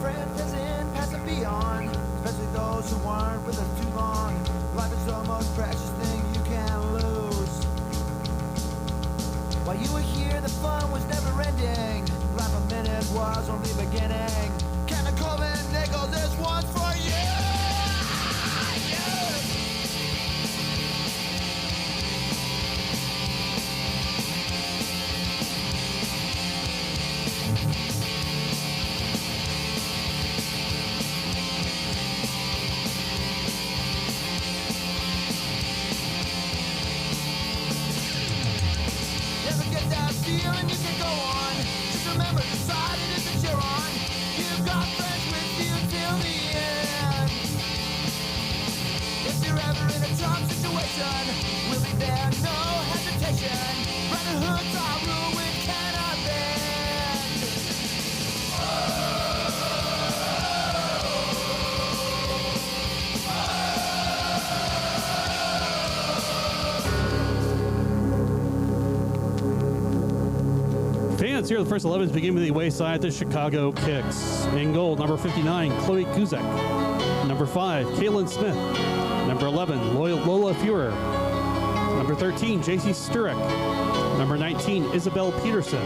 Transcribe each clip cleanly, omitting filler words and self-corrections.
friends as in pass and beyond, especially those who weren't with us too long. Life is the most precious thing you can lose. While you were here, the fun was never ending. Life a minute was only beginning. Can a Coleman nickel this one's for you? Never get that feeling you can go on. Just remember the side it is that you're on. You've got friends with you till the end. If you're ever in a tough situation, we'll be there, no hesitation. Brotherhoods are rule we cannot bend. Fans here, the first 11 begin with the away side, the Chicago Kics. In goal, number 59, Chloe Kuzek. Number 5, Kaylin Smith. Number 11, Lola Fuhrer. Number 13, JC Sturek. Number 19, Isabel Peterson.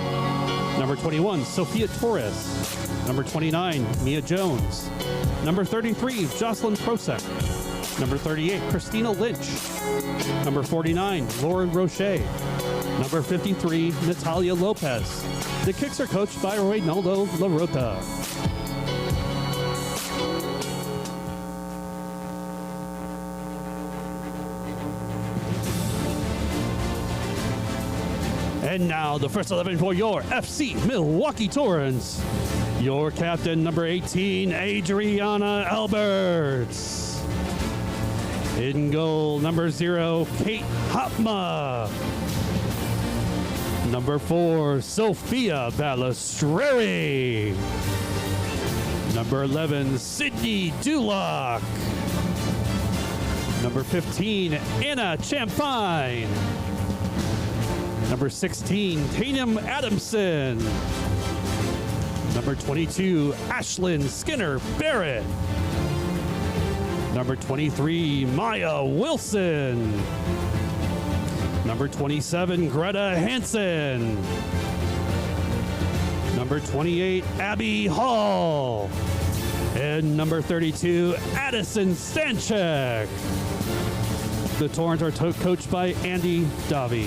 Number 21, Sophia Torres. Number 29, Mia Jones. Number 33, Jocelyn Prosek. Number 38, Christina Lynch. Number 49, Lauren Roche. Number 53, Natalia Lopez. The Kics are coached by Reynaldo Larota. And now the first 11 for your FC Milwaukee Torrents. Your captain, number 18, Adriana Alberts. In goal, number 0, Kate Hopma. Number 4, Sophia Balistreri. Number 11, Sydney Duloc. Number 15, Anna Champagne. Number 16, Tatum Adamson. Number 22, Ashlyn Skinner Barrett. Number 23, Maya Wilson. Number 27, Greta Hansen. Number 28, Abby Hall. And number 32, Addison Stanchek. The Torrents are coached by Andy Davi.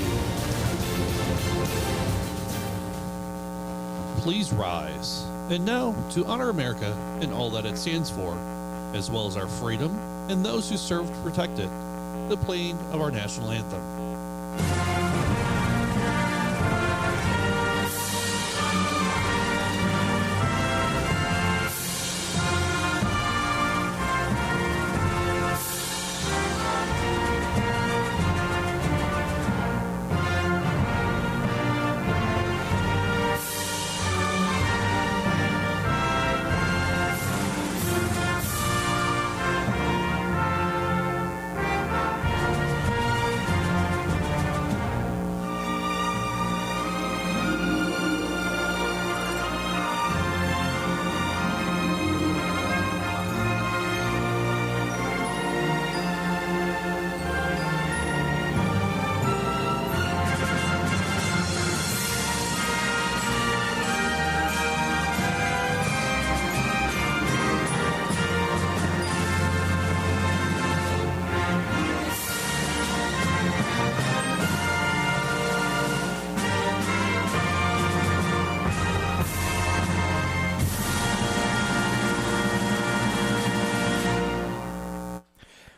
Please rise. And now, to honor America and all that it stands for, as well as our freedom and those who serve to protect it, the playing of our national anthem.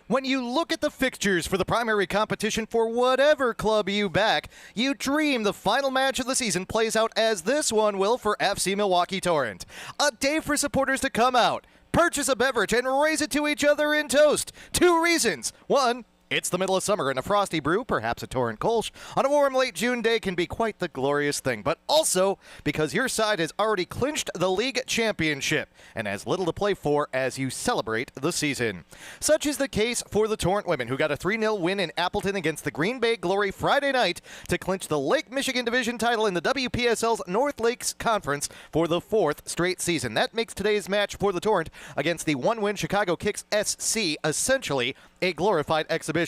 When you look at the fixtures for the primary competition for whatever club you back, you dream the final match of the season plays out as this one will for FC Milwaukee Torrent. A day for supporters to come out, purchase a beverage, and raise it to each other in toast. 2 reasons. 1, It's the middle of summer, and a frosty brew, perhaps a Torrent Kolsch, on a warm late June day can be quite the glorious thing. But also because your side has already clinched the league championship and has little to play for as you celebrate the season. Such is the case for the Torrent women, who got a 3-0 win in Appleton against the Green Bay Glory Friday night to clinch the Lake Michigan Division title in the WPSL's North Lakes Conference for the 4th straight season. That makes today's match for the Torrent against the one-win Chicago Kics SC essentially a glorified exhibition.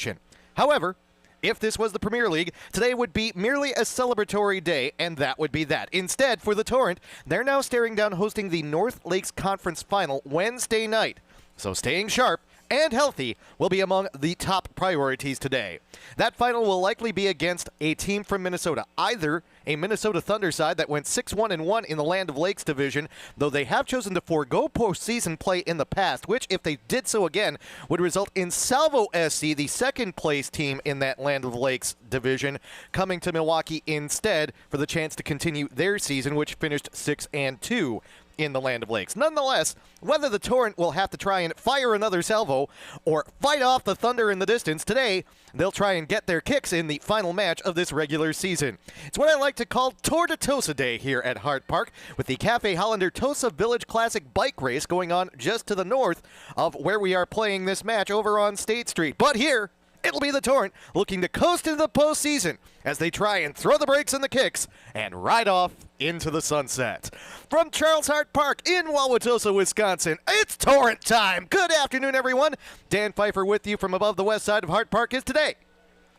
However, if this was the Premier League, today would be merely a celebratory day, and that would be that. Instead, for the Torrent, they're now staring down hosting the North Lakes Conference Final Wednesday night. So staying sharp and healthy will be among the top priorities today. That final will likely be against a team from Minnesota, either a Minnesota Thunder side that went 6-1-1 in the Land of Lakes division, though they have chosen to forego postseason play in the past, which, if they did so again, would result in Salvo SC, the second-place team in that Land of Lakes division, coming to Milwaukee instead for the chance to continue their season, which finished 6-2 in the Land of Lakes. Nonetheless, whether the Torrent will have to try and fire another salvo or fight off the Thunder in the distance, today they'll try and get their kicks in the final match of this regular season. It's what I like to call Tour de Tosa Day here at Hart Park, with the Cafe Hollander Tosa Village Classic bike race going on just to the north of where we are playing this match over on State Street. But here, it'll be the Torrent looking to coast into the postseason as they try and throw the brakes on the Kics and ride off into the sunset. From Charles Hart Park in Wauwatosa, Wisconsin, it's Torrent time. Good afternoon, everyone. Dan Pfeiffer with you from above the west side of Hart Park is today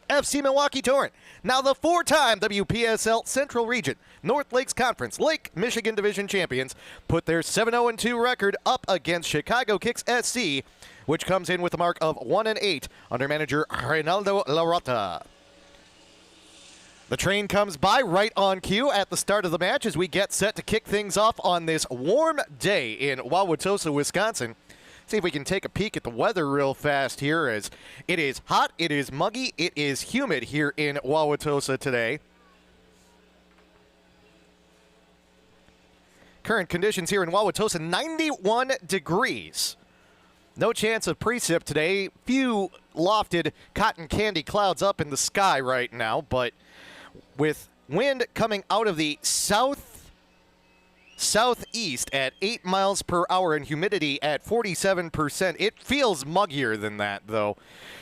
FC Milwaukee Torrent, now the 4-time WPSL Central Region North Lakes Conference Lake Michigan Division champions, put their 7-0-2 record up against Chicago Kics SC, which comes in with a mark of 1-8 under manager Reynaldo Larota. The train comes by right on cue at the start of the match as we get set to kick things off on this warm day in Wauwatosa, Wisconsin. See if we can take a peek at the weather real fast here, as it is hot, it is muggy, it is humid here in Wauwatosa today. Current conditions here in Wauwatosa, 91 degrees. No chance of precip today. Few lofted cotton candy clouds up in the sky right now, but with wind coming out of the southeast at 8 miles per hour and humidity at 47%. It feels muggier than that, though.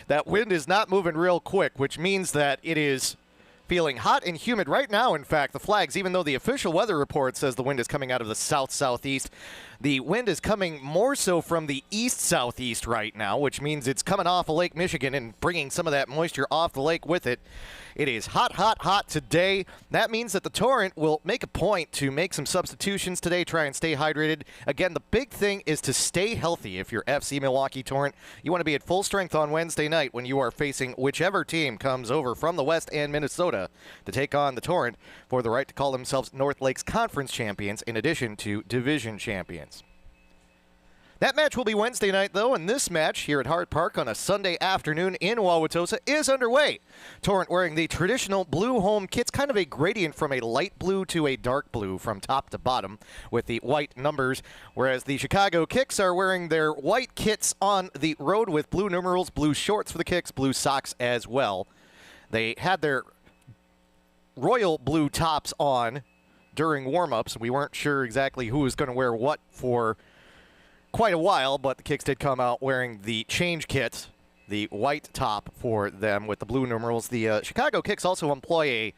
That wind is not moving real quick, which means that it is feeling hot and humid right now. In fact, the flags, even though the official weather report says the wind is coming out of the south-southeast, the wind is coming more so from the east-southeast right now, which means it's coming off of Lake Michigan and bringing some of that moisture off the lake with it. It is hot, hot, hot today. That means that the Torrent will make a point to make some substitutions today, try and stay hydrated. Again, the big thing is to stay healthy if you're FC Milwaukee Torrent. You want to be at full strength on Wednesday night when you are facing whichever team comes over from the West and Minnesota to take on the Torrent for the right to call themselves North Lakes Conference champions in addition to division champions. That match will be Wednesday night, though, and this match here at Hart Park on a Sunday afternoon in Wauwatosa is underway. Torrent wearing the traditional blue home kits, kind of a gradient from a light blue to a dark blue from top to bottom with the white numbers, whereas the Chicago Kics are wearing their white kits on the road with blue numerals, blue shorts for the Kics, blue socks as well. They had their royal blue tops on during warm-ups. We weren't sure exactly who was going to wear what for quite a while, but the Kics did come out wearing the change kit, the white top for them with the blue numerals. The Chicago Kics also employ a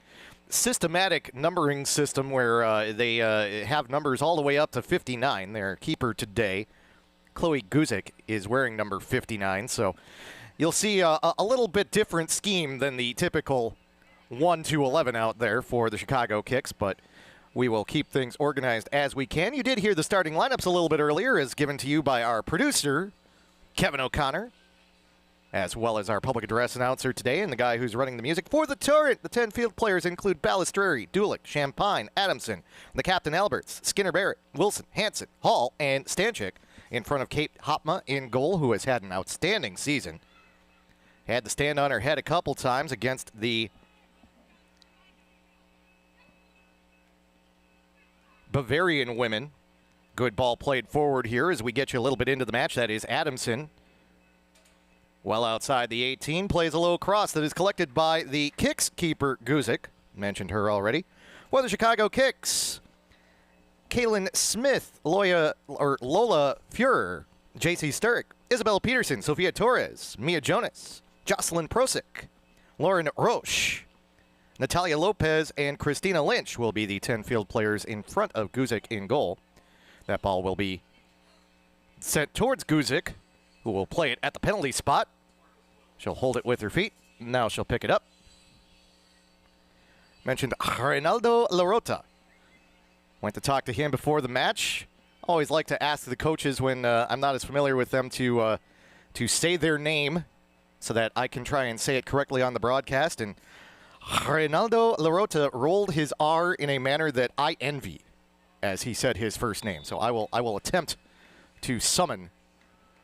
systematic numbering system where they have numbers all the way up to 59. Their keeper today, Chloe Guzik, is wearing number 59, so you'll see a little bit different scheme than the typical 1 to 11 out there for the Chicago Kics, but we will keep things organized as we can. You did hear the starting lineups a little bit earlier, as given to you by our producer, Kevin O'Connor, as well as our public address announcer today and the guy who's running the music for the Torrent. The 10 field players include Balistreri, Dulick, Champagne, Adamson, the Captain Alberts, Skinner Barrett, Wilson, Hansen, Hall, and Stanchik in front of Kate Hopma in goal, who has had an outstanding season. Had to stand on her head a couple times against the Bavarian women. Good ball played forward here as we get you a little bit into the match. That is Adamson Well outside the 18, plays a low cross that is collected by the Kics keeper, Guzik. Mentioned her already. For the Chicago Kics, Kaylin Smith, Lola Fuhrer, J.C. Sturck, Isabel Peterson, Sophia Torres, Mia Jonas, Jocelyn Prosick, Lauren Roche, Natalia Lopez, and Christina Lynch will be the 10 field players in front of Guzik in goal. That ball will be sent towards Guzik, who will play it at the penalty spot. She'll hold it with her feet. Now she'll pick it up. Mentioned Reinaldo Larota. Went to talk to him before the match. Always like to ask the coaches when I'm not as familiar with them to say their name so that I can try and say it correctly on the broadcast. And Reinaldo Larota rolled his R in a manner that I envy as he said his first name. So I will attempt to summon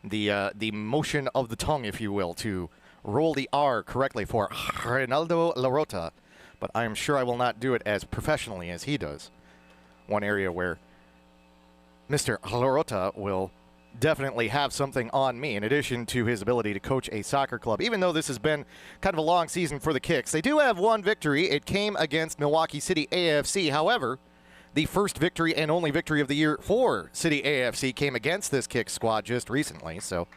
the motion of the tongue, if you will, to roll the R correctly for Reinaldo Larota. But I am sure I will not do it as professionally as he does. One area where Mr. Larota will definitely have something on me, in addition to his ability to coach a soccer club. Even though this has been kind of a long season for the Kics, they do have one victory. It came against Milwaukee City AFC. However, the first victory and only victory of the year for City AFC came against this Kics squad just recently. So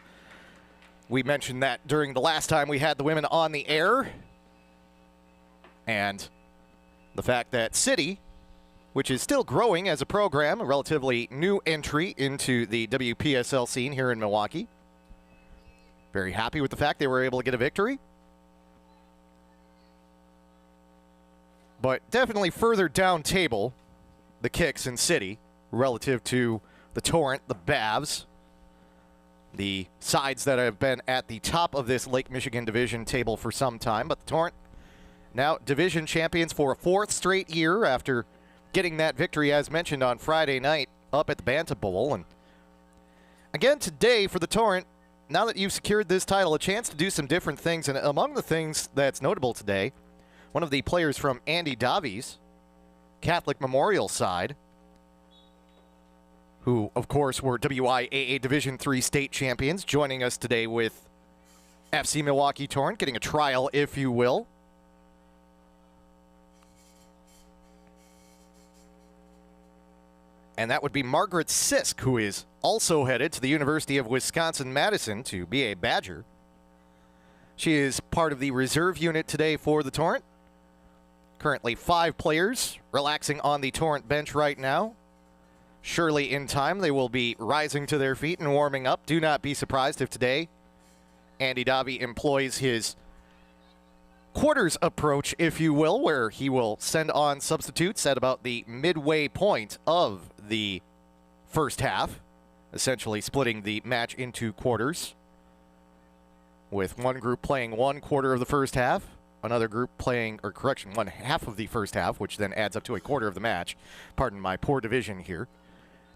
we mentioned that during the last time we had the women on the air. And the fact that City, which is still growing as a program, a relatively new entry into the WPSL scene here in Milwaukee. Very happy with the fact they were able to get a victory. But definitely further down table, the Kics and City, relative to the Torrent, the Bavs, the sides that have been at the top of this Lake Michigan division table for some time. But the Torrent, now division champions for a fourth straight year after getting that victory, as mentioned, on Friday night up at the Bantam Bowl. And again today for the Torrent, now that you've secured this title, a chance to do some different things. And among the things that's notable today, one of the players from Andy Davies' Catholic Memorial side, who, of course, were WIAA Division III state champions, joining us today with FC Milwaukee Torrent, getting a trial, if you will. And that would be Margaret Sisk, who is also headed to the University of Wisconsin-Madison to be a Badger. She is part of the reserve unit today for the Torrent. Currently 5 players relaxing on the Torrent bench right now. Surely in time they will be rising to their feet and warming up. Do not be surprised if today Andy Davi employs his quarters approach, if you will, where he will send on substitutes at about the midway point of the first half, essentially splitting the match into quarters, with one group playing 1 quarter of the first half, another group playing, or correction, 1/2 of the first half, which then adds up to a quarter of the match. Pardon my poor division here.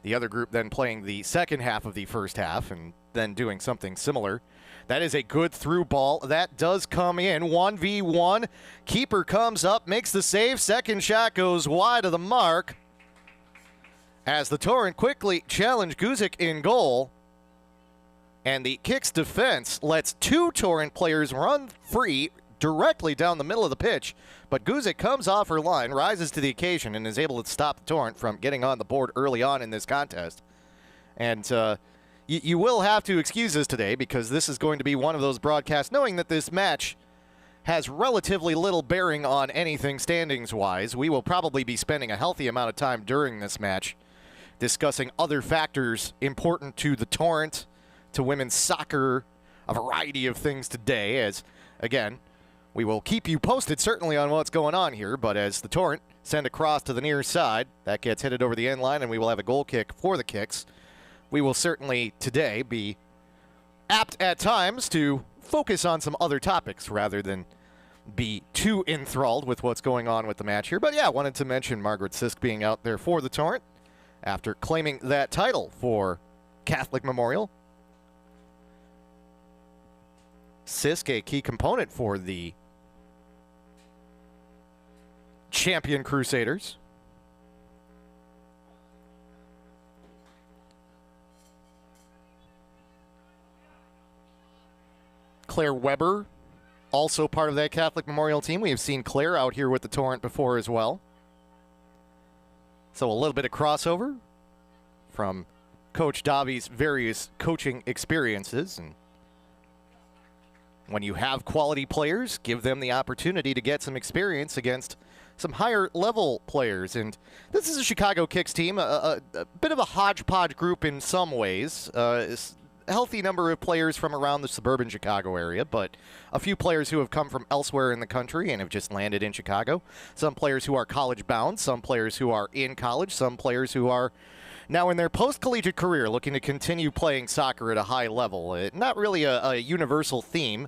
The other group then playing the second half of the first half and then doing something similar. That is a good through ball. That does come in. 1v1. Keeper comes up, makes the save. Second shot goes wide of the mark as the Torrent quickly challenge Guzik in goal. And the Kics defense lets 2 Torrent players run free directly down the middle of the pitch. But Guzik comes off her line, rises to the occasion, and is able to stop the Torrent from getting on the board early on in this contest. And you will have to excuse us today, because this is going to be one of those broadcasts, knowing that this match has relatively little bearing on anything standings-wise. We will probably be spending a healthy amount of time during this match discussing other factors important to the Torrent, to women's soccer, a variety of things today, as, again, we will keep you posted certainly on what's going on here, but as the Torrent send across to the near side, that gets headed over the end line, and we will have a goal kick for the Kics. We will certainly today be apt at times to focus on some other topics rather than be too enthralled with what's going on with the match here. But yeah, wanted to mention Margaret Sisk being out there for the Torrent after claiming that title for Catholic Memorial. Sisk, a key component for the champion Crusaders. Claire Weber, also part of that Catholic Memorial team. We have seen Claire out here with the Torrent before as well. So a little bit of crossover from Coach Davi's various coaching experiences. And when you have quality players, give them the opportunity to get some experience against some higher level players. And this is a Chicago Kics team, a bit of a hodgepodge group in some ways. It's a healthy number of players from around the suburban Chicago area, but a few players who have come from elsewhere in the country and have just landed in Chicago. Some players who are college bound, some players who are in college, some players who are now in their post-collegiate career looking to continue playing soccer at a high level. Not really a universal theme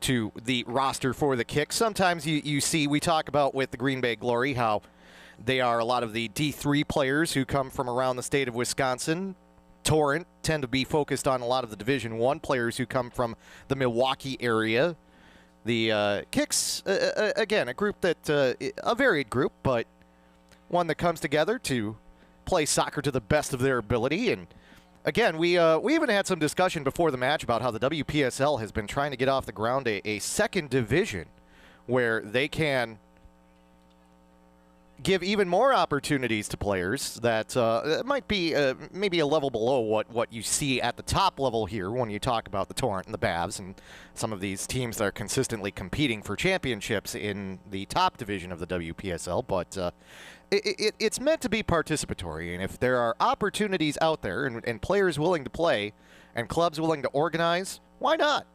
to the roster for the Kics. Sometimes you see, we talk about with the Green Bay Glory how they are a lot of the D3 players who come from around the state of Wisconsin. Torrent tend to be focused on a lot of the Division I players who come from the Milwaukee area. The Kics, again, a group that, a varied group, but one that comes together to play soccer to the best of their ability. And again, we even had some discussion before the match about how the WPSL has been trying to get off the ground a second division where they can give even more opportunities to players that might be maybe a level below what you see at the top level here when you talk about the Torrent and the Bavs and some of these teams that are consistently competing for championships in the top division of the WPSL. But it's meant to be participatory, and if there are opportunities out there and players willing to play and clubs willing to organize, why not?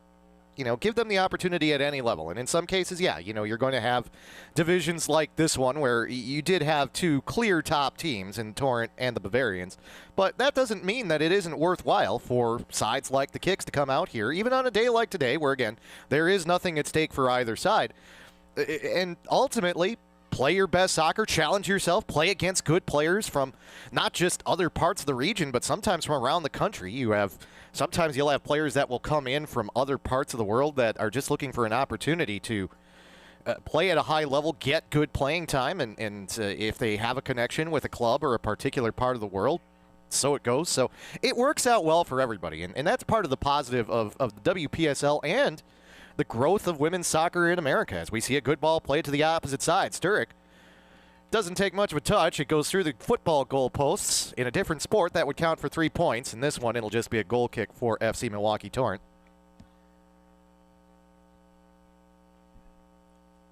Give them the opportunity at any level. And in some cases, yeah, you're going to have divisions like this one where you did have two clear top teams in Torrent and the Bavarians. But that doesn't mean that it isn't worthwhile for sides like the Kics to come out here, even on a day like today, where, again, there is nothing at stake for either side. And ultimately, play your best soccer, challenge yourself, play against good players from not just other parts of the region, but sometimes from around the country. Sometimes you'll have players that will come in from other parts of the world that are just looking for an opportunity to play at a high level, get good playing time, and if they have a connection with a club or a particular part of the world, so it goes. So it works out well for everybody, and that's part of the positive of the WPSL and the growth of women's soccer in America, as we see a good ball played to the opposite side. Sturrock doesn't take much of a touch. It goes through the football goalposts. In a different sport, that would count for 3 points. In this one, it'll just be a goal kick for FC Milwaukee Torrent.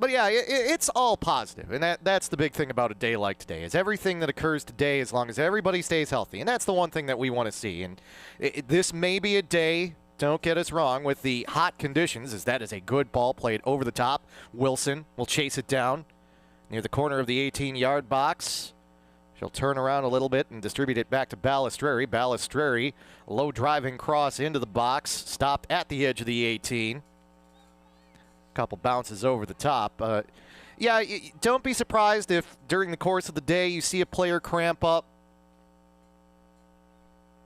But yeah, it's all positive, and that's the big thing about a day like today, is everything that occurs today, as long as everybody stays healthy. And that's the one thing that we want to see. And this may be a day, don't get us wrong, with the hot conditions, as that is a good ball played over the top. Wilson will chase it down near the corner of the 18-yard box. She'll turn around a little bit and distribute it back to Balistreri. Balistreri, low driving cross into the box, stopped at the edge of the 18. Couple bounces over the top. Yeah, don't be surprised if during the course of the day you see a player cramp up.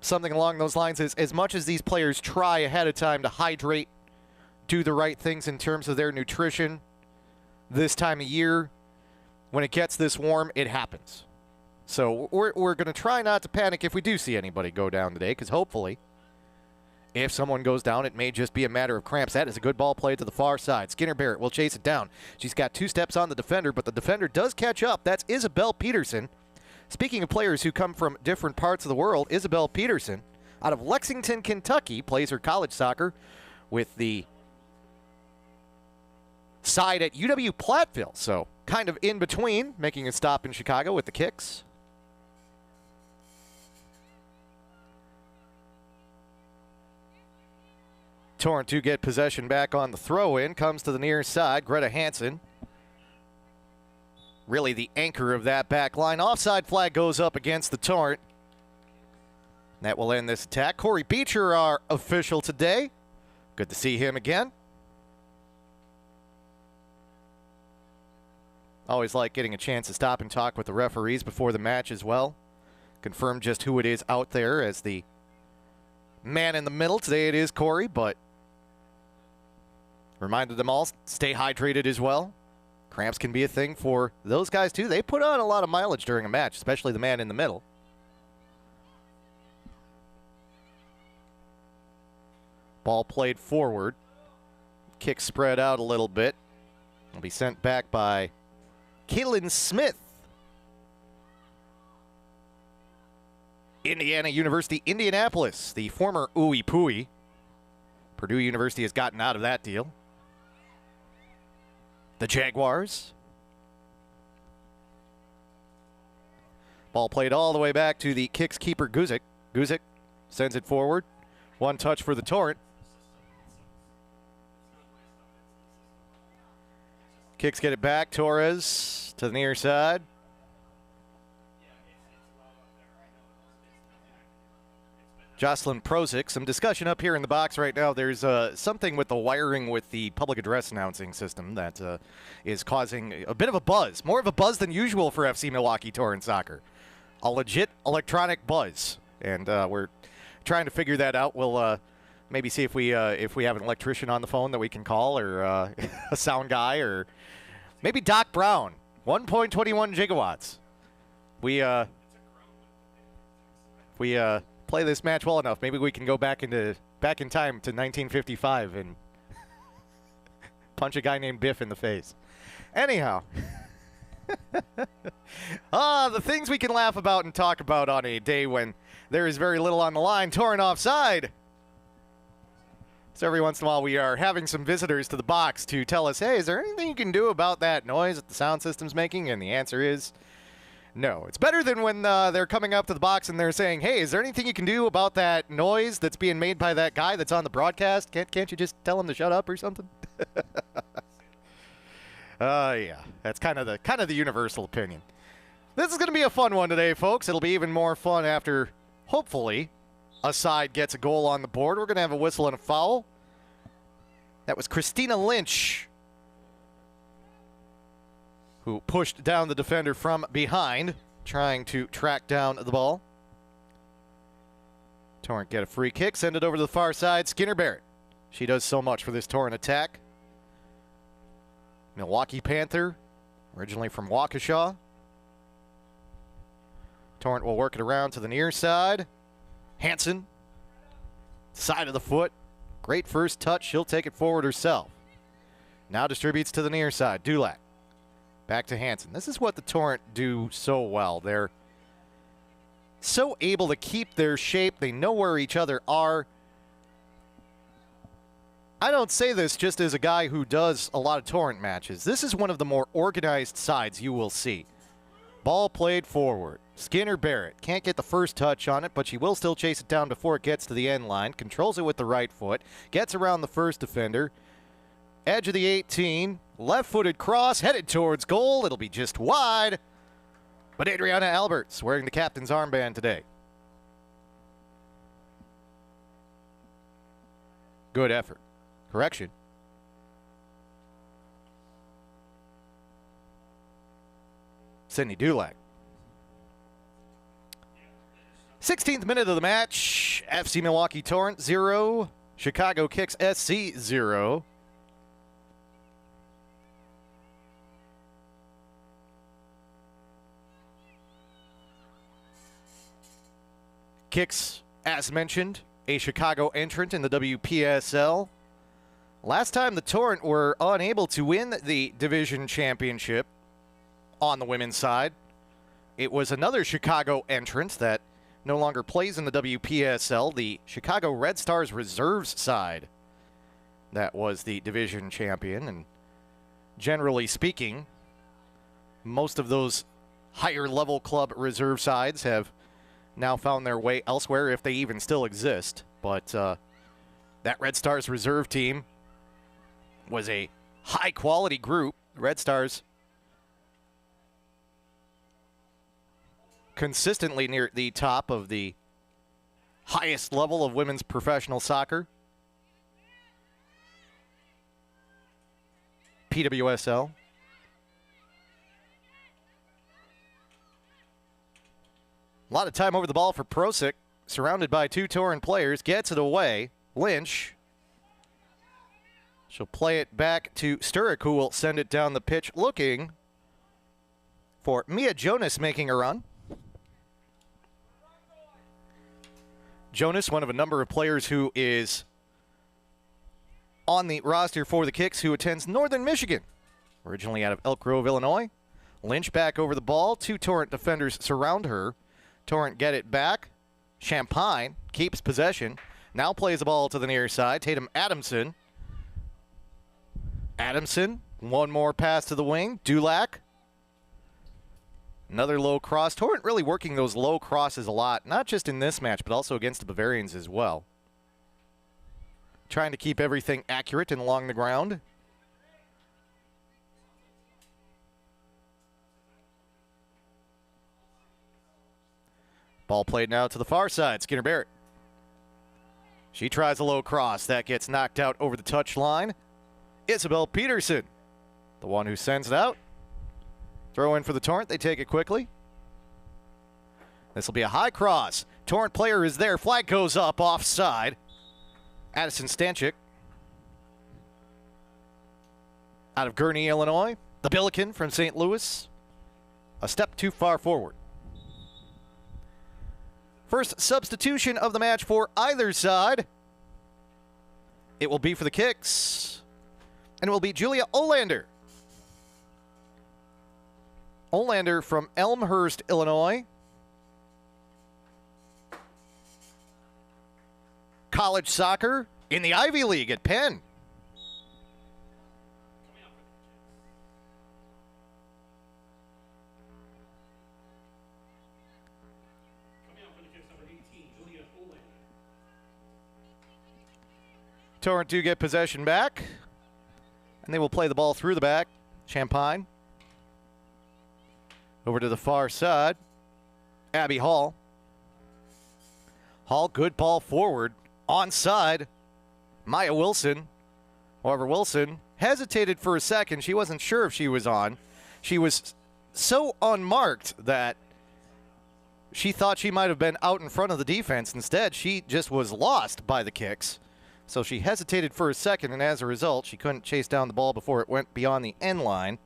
Something along those lines. As much as these players try ahead of time to hydrate, do the right things in terms of their nutrition, this time of year, when it gets this warm, it happens. So we're going to try not to panic if we do see anybody go down today, because hopefully, if someone goes down, it may just be a matter of cramps. That is a good ball play to the far side. Skinner Barrett will chase it down. She's got 2 steps on the defender, but the defender does catch up. That's Isabel Peterson. Speaking of players who come from different parts of the world, Isabel Peterson, out of Lexington, Kentucky, plays her college soccer with the side at UW-Platteville. So kind of in between, making a stop in Chicago with the Kics. Torrent to get possession back on the throw-in. Comes to the near side. Greta Hansen, really the anchor of that back line. Offside flag goes up against the Torrent. That will end this attack. Corey Beecher, our official today. Good to see him again. Always like getting a chance to stop and talk with the referees before the match as well. Confirm just who it is out there as the man in the middle. Today it is Corey, but reminded them all, stay hydrated as well. Cramps can be a thing for those guys too. They put on a lot of mileage during a match, especially the man in the middle. Ball played forward. Kick spread out a little bit. Will be sent back by Kaylin Smith. Indiana University, Indianapolis, the former Ooey Pooey. Purdue University has gotten out of that deal. The Jaguars. Ball played all the way back to the Kics keeper, Guzik. Guzik sends it forward. One touch for the Torrent. Kics get it back. Torres to the near side. Jocelyn Prozik. Some discussion up here in the box right now. There's something with the wiring with the public address announcing system that is causing a bit of a buzz. More of a buzz than usual for FC Milwaukee Torrent Soccer. A legit electronic buzz. And we're trying to figure that out. We'll maybe see if we have an electrician on the phone that we can call, or a sound guy, or maybe Doc Brown. 1.21 gigawatts. We play this match well enough, maybe we can go back in time to 1955 and punch a guy named Biff in the face. Anyhow, the things we can laugh about and talk about on a day when there is very little on the line. Torrent offside. So every once in a while we are having some visitors to the box to tell us, hey, is there anything you can do about that noise that the sound system's making? And the answer is no. It's better than when they're coming up to the box and they're saying, hey, is there anything you can do about that noise that's being made by that guy that's on the broadcast? Can't you just tell him to shut up or something? Yeah, that's kind of the universal opinion. This is going to be a fun one today, folks. It'll be even more fun after, hopefully, a side gets a goal on the board. We're going to have a whistle and a foul. That was Christina Lynch, who pushed down the defender from behind, trying to track down the ball. Torrent get a free kick, send it over to the far side. Skinner Barrett. She does so much for this Torrent attack. Milwaukee Panther, originally from Waukesha. Torrent will work it around to the near side. Hansen, side of the foot. Great first touch. She'll take it forward herself. Now distributes to the near side. Dulac. Back to Hansen. This is what the Torrent do so well. They're so able to keep their shape. They know where each other are. I don't say this just as a guy who does a lot of Torrent matches. This is one of the more organized sides you will see. Ball played forward. Skinner Barrett can't get the first touch on it, but she will still chase it down before it gets to the end line. Controls it with the right foot. Gets around the first defender. Edge of the 18. Left-footed cross headed towards goal. It'll be just wide. But Adriana Alberts wearing the captain's armband today. Good effort. Correction. Sydney Dulac. 16th minute of the match. FC Milwaukee Torrent 0. Chicago Kics SC 0. Kics, as mentioned, a Chicago entrant in the WPSL. Last time the Torrent were unable to win the division championship on the women's side, it was another Chicago entrant that no longer plays in the WPSL, the Chicago Red Stars reserves side. That was the division champion, and generally speaking, most of those higher level club reserve sides have now found their way elsewhere, if they even still exist. But that Red Stars reserve team was a high-quality group. Red Stars consistently near the top of the highest level of women's professional soccer. PWSL. A lot of time over the ball for Prosic, surrounded by two Torrent players. Gets it away. Lynch. She'll play it back to Sturrock, who will send it down the pitch, looking for Mia Jonas making a run. Jonas, one of a number of players who is on the roster for the Kics, who attends Northern Michigan, originally out of Elk Grove, Illinois. Lynch back over the ball. 2 Torrent defenders surround her. Torrent get it back. Champagne keeps possession. Now plays the ball to the near side. Tatum Adamson. One more pass to the wing. Dulac. Another low cross. Torrent really working those low crosses a lot, not just in this match, but also against the Bavarians as well. Trying to keep everything accurate and along the ground. Ball played now to the far side. Skinner Barrett. She tries a low cross. That gets knocked out over the touchline. Isabel Peterson, the one who sends it out. Throw in for the Torrent. They take it quickly. This will be a high cross. Torrent player is there. Flag goes up offside. Addison Stanchik out of Gurnee, Illinois. The Billiken from St. Louis. A step too far forward. First substitution of the match for either side. It will be for the Kics. And it will be Julia Olander. Olander from Elmhurst, Illinois. College soccer in the Ivy League at Penn. Torrent do get possession back. And they will play the ball through the back. Champagne. Over to the far side. Abby Hall. Hall, good ball forward. Onside. Maya Wilson. However, Wilson hesitated for a second. She wasn't sure if she was on. She was so unmarked that she thought she might have been out in front of the defense. Instead, she just was lost by the Kics. So she hesitated for a second, and as a result, she couldn't chase down the ball before it went beyond the end line.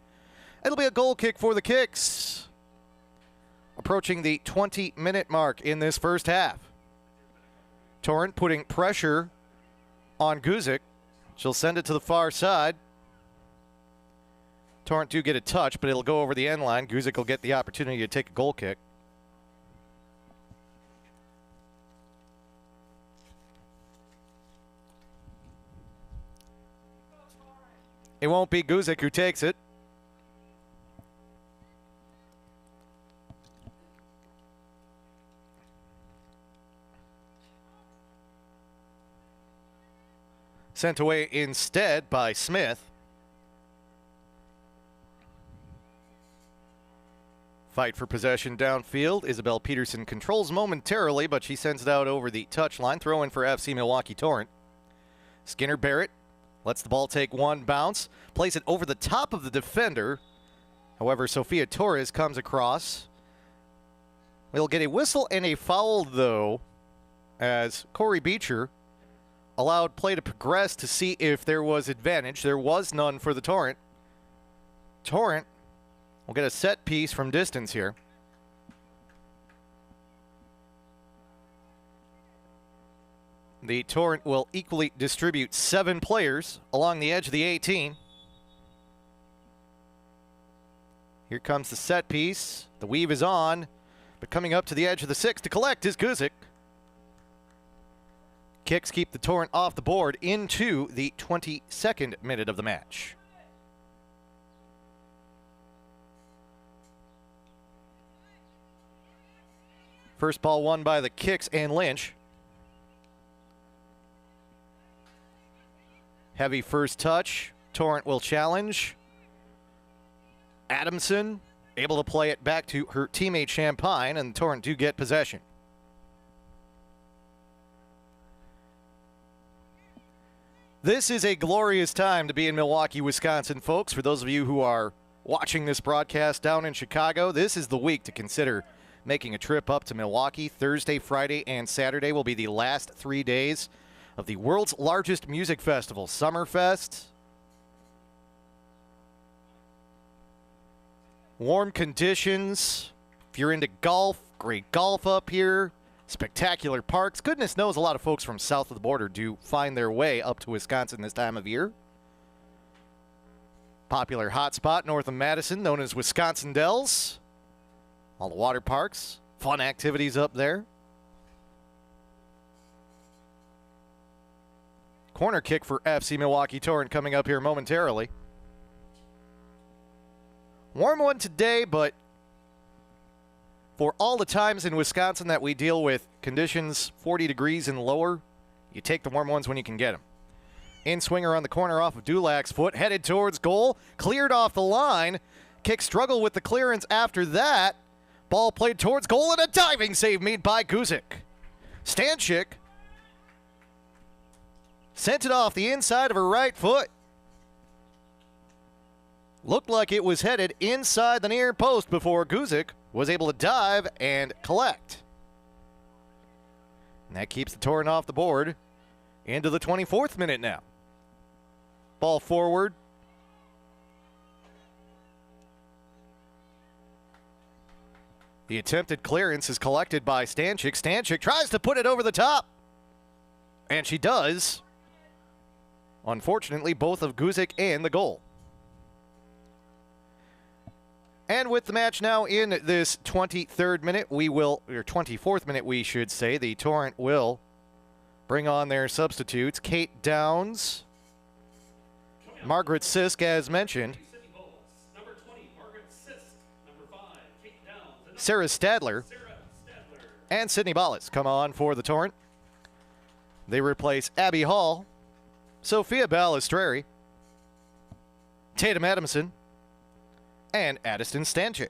It'll be a goal kick for the Kics. Approaching the 20-minute mark in this first half. Torrent putting pressure on Guzik. She'll send it to the far side. Torrent do get a touch, but it'll go over the end line. Guzik will get the opportunity to take a goal kick. It won't be Guzik who takes it. Sent away instead by Smith. Fight for possession downfield. Isabel Peterson controls momentarily, but she sends it out over the touchline. Throw in for FC Milwaukee Torrent. Skinner Barrett lets the ball take one bounce. Plays it over the top of the defender. However, Sofia Torres comes across. We'll get a whistle and a foul, though, as Corey Beecher allowed play to progress to see if there was advantage. There was none for the Torrent. Torrent will get a set piece from distance here. The Torrent will equally distribute 7 players along the edge of the 18. Here comes the set piece. The weave is on, but coming up to the edge of the 6 to collect is Guzik. Kics keep the Torrent off the board into the 22nd minute of the match. First ball won by the Kics and Lynch. Heavy first touch. Torrent will challenge. Adamson able to play it back to her teammate Champagne, and Torrent do get possession. This is a glorious time to be in Milwaukee, Wisconsin, folks. For those of you who are watching this broadcast down in Chicago, this is the week to consider making a trip up to Milwaukee. Thursday, Friday, and Saturday will be the last 3 days of the world's largest music festival, Summerfest. Warm conditions. If you're into golf, great golf up here. spectacular parks. Goodness knows a lot of folks from south of the border do find their way up to Wisconsin this time of year. Popular hotspot north of Madison known as Wisconsin Dells. All the water parks, fun activities up there. Corner kick for FC Milwaukee Torrent coming up here momentarily. Warm one today, but for all the times in Wisconsin that we deal with conditions 40 degrees and lower, you take the warm ones when you can get them. In swinger on the corner off of Dulac's foot, headed towards goal, cleared off the line. Kick struggle with the clearance after that. Ball played towards goal and a diving save made by Guzik. Stanchik sent it off the inside of her right foot. Looked like it was headed inside the near post before Guzik was able to dive and collect. And that keeps the Torrent off the board into the 24th minute now. Ball forward. The attempted clearance is collected by Stanchik. Stanchik tries to put it over the top. And she does. Unfortunately, both of Guzik and the goal. And with the match now in this 23rd minute, or 24th minute, we should say, the Torrent will bring on their substitutes. Kate Downs, Margaret Sisk, as mentioned, Sarah Stadler, and Sydney Bollis come on for the Torrent. They replace Abby Hall, Sophia Balistreri, Tatum Adamson, and Addiston Stanchik.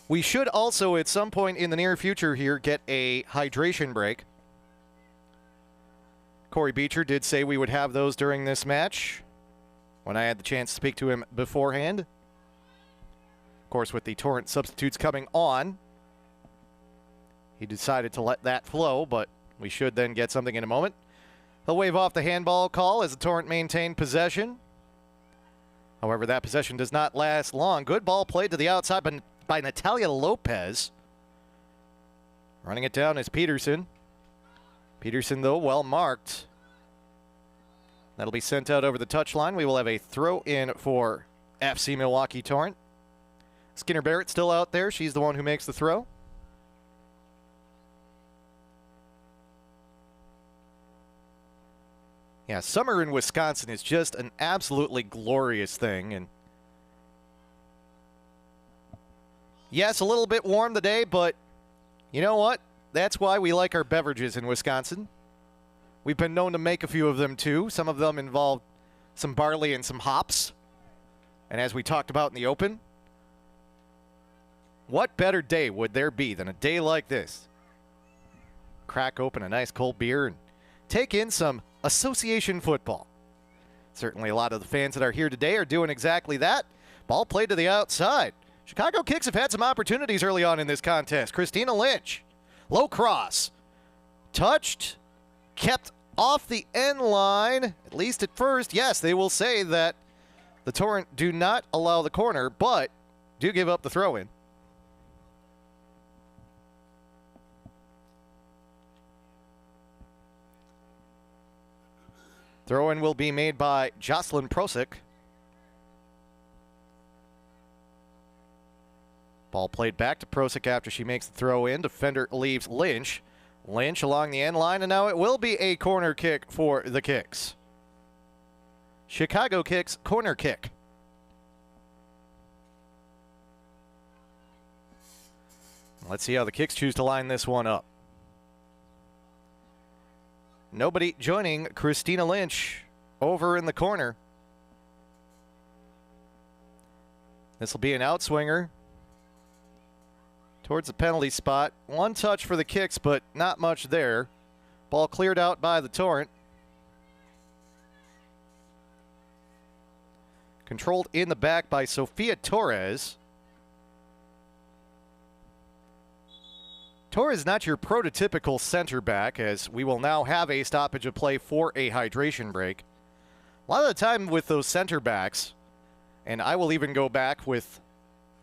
We should also, at some point in the near future here, get a hydration break. Corey Beecher did say we would have those during this match when I had the chance to speak to him beforehand. Of course, with the Torrent substitutes coming on, he decided to let that flow, but we should then get something in a moment. He'll wave off the handball call as the Torrent maintain possession. However, that possession does not last long. Good ball played to the outside by Natalia Lopez. Running it down is Peterson. Peterson, though, well marked. That'll be sent out over the touchline. We will have a throw in for FC Milwaukee Torrent. Skinner Barrett still out there. She's the one who makes the throw. Yeah, summer in Wisconsin is just an absolutely glorious thing. And yes, a little bit warm today, but you know what? That's why we like our beverages in Wisconsin. We've been known to make a few of them too. Some of them involve some barley and some hops. And as we talked about in the open, what better day would there be than a day like this? Crack open a nice cold beer and take in some association football. Certainly a lot of the fans that are here today are doing exactly that. Ball played to the outside. Chicago Kics have had some opportunities early on in this contest. Christina Lynch, low cross, touched, kept off the end line, at least at first. Yes, they will say that the Torrent do not allow the corner, but do give up the throw-in. Throw-in will be made by Jocelyn Prosick. Ball played back to Prosick after she makes the throw-in. Defender leaves Lynch. Lynch along the end line, and now it will be a corner kick for the Kics. Chicago Kics corner kick. Let's see how the Kics choose to line this one up. Nobody joining Christina Lynch over in the corner. This will be an outswinger towards the penalty spot. One touch for the Kics, but not much there. Ball cleared out by the Torrent. Controlled in the back by Sofia Torres. Torres is not your prototypical center back, as we will now have a stoppage of play for a hydration break. A lot of the time with those center backs, and I will even go back with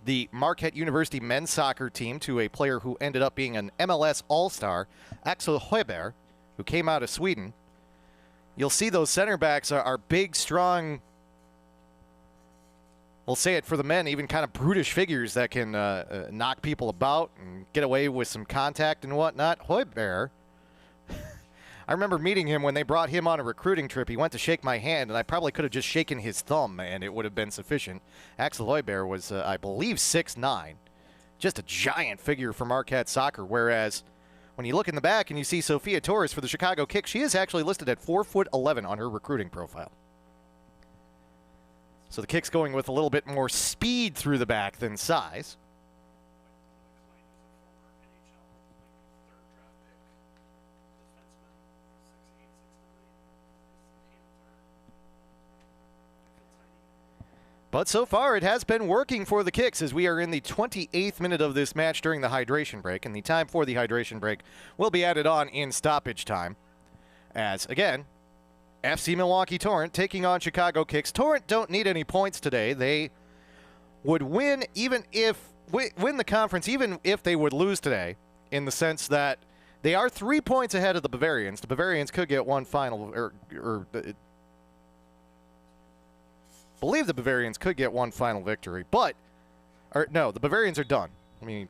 the Marquette University men's soccer team to a player who ended up being an MLS All-Star, Axel Højbjerg, who came out of Sweden. You'll see those center backs are big, strong, we'll say it for the men, even kind of brutish figures that can knock people about and get away with some contact and whatnot. Højbjerg, I remember meeting him when they brought him on a recruiting trip. He went to shake my hand, and I probably could have just shaken his thumb, and it would have been sufficient. Axel Højbjerg was, I believe, 6'9", just a giant figure for Marquette soccer, whereas when you look in the back and you see Sophia Torres for the Chicago Kics, she is actually listed at 4'11" on her recruiting profile. So the Kics going with a little bit more speed through the back than size. But so far, it has been working for the Kics as we are in the 28th minute of this match during the hydration break, and the time for the hydration break will be added on in stoppage time. As, again, FC Milwaukee Torrent taking on Chicago Kics. Torrent don't need any points today. They would win win the conference even if they would lose today, in the sense that they are 3 points ahead of the Bavarians. The Bavarians could get one final, believe the Bavarians could get one final victory, the Bavarians are done. I mean,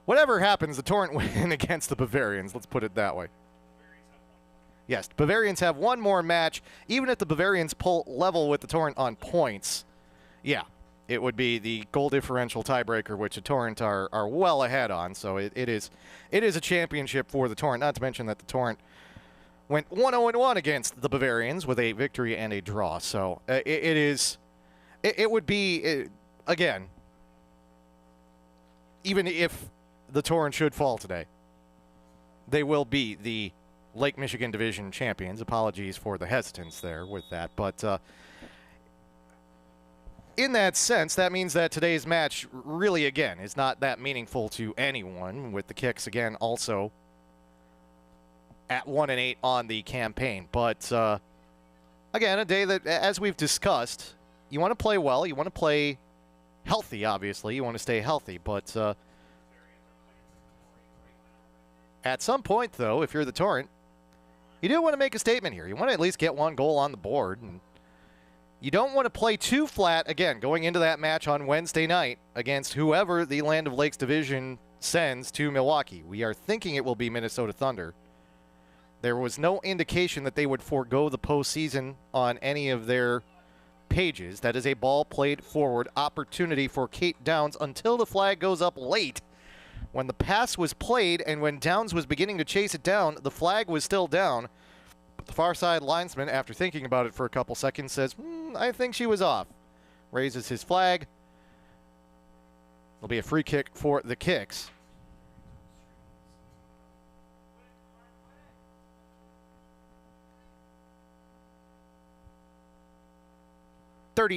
whatever happens, the Torrent win against the Bavarians. Let's put it that way. Yes, the Bavarians have one more match. Even if the Bavarians pull level with the Torrent on points, yeah, it would be the goal differential tiebreaker, which the Torrent are well ahead on. So it is a championship for the Torrent. Not to mention that the Torrent went 1-0-1 against the Bavarians with a victory and a draw. So it would be, again, even if the Torrent should fall today, they will be the Lake Michigan Division champions. Apologies for the hesitance there with that. But in that sense, that means that today's match really, again, is not that meaningful to anyone, with the Kics, again, also at 1-8 on the campaign. But, again, a day that, as we've discussed, you want to play well. You want to play healthy, obviously. You want to stay healthy. But at some point, though, if you're the Torrent, you do want to make a statement here. You want to at least get one goal on the board. And you don't want to play too flat, again, going into that match on Wednesday night against whoever the Land of Lakes division sends to Milwaukee. We are thinking it will be Minnesota Thunder. There was no indication that they would forego the postseason on any of their pages. That is a ball played forward opportunity for Kate Downs until the flag goes up late. When the pass was played and when Downs was beginning to chase it down, the flag was still down. But the far side linesman, after thinking about it for a couple seconds, says, I think she was off. Raises his flag. It'll be a free kick for the Kics.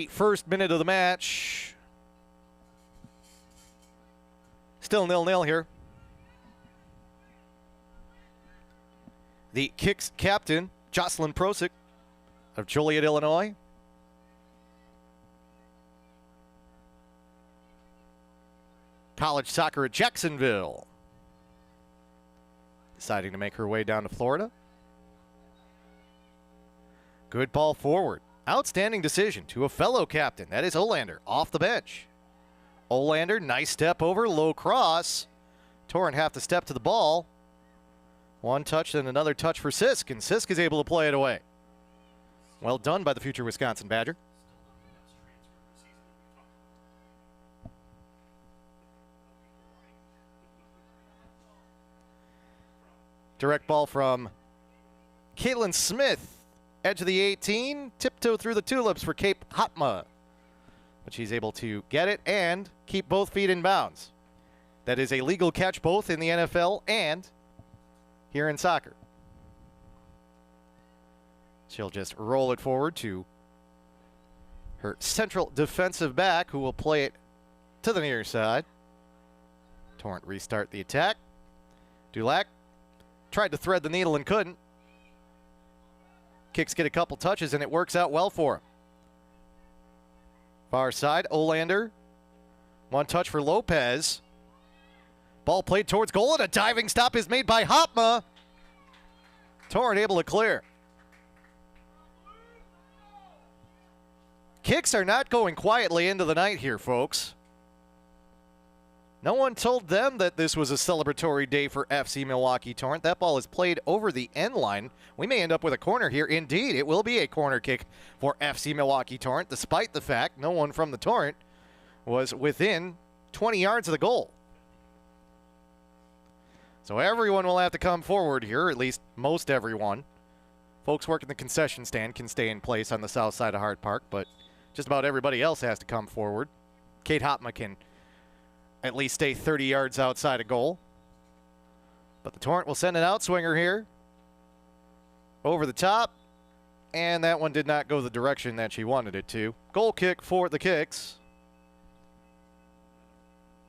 First minute of the match. Still 0-0 here. The Kics captain, Jocelyn Prosick of Joliet, Illinois. College soccer at Jacksonville. Deciding to make her way down to Florida. Good ball forward. Outstanding decision to a fellow captain. That is Olander off the bench. Olander, nice step over, low cross. Torrent have to step to the ball. One touch, then another touch for Sisk, and Sisk is able to play it away. Well done by the future Wisconsin Badger. Direct ball from Caitlin Smith. Edge of the 18, tiptoe through the tulips for Cape Hotma. But she's able to get it and keep both feet in bounds. That is a legal catch both in the NFL and here in soccer. She'll just roll it forward to her central defensive back, who will play it to the near side. Torrent restart the attack. Dulac tried to thread the needle and couldn't. Kics get a couple touches, and it works out well for him. Far side, Olander One touch for Lopez. Ball played towards goal, and a diving stop is made by Hopma. Torrent able to clear. Kics are not going quietly into the night here, folks. No one told them that this was a celebratory day for FC Milwaukee Torrent. That ball is played over the end line. We may end up with a corner here. Indeed, it will be a corner kick for FC Milwaukee Torrent, despite the fact no one from the Torrent was within 20 yards of the goal. So everyone will have to come forward here, at least most everyone. Folks working the concession stand can stay in place on the south side of Hart Park, but just about everybody else has to come forward. Kate Hopma can at least stay 30 yards outside of goal. But the Torrent will send an outswinger here. Over the top. And that one did not go the direction that she wanted it to. Goal kick for the Kics.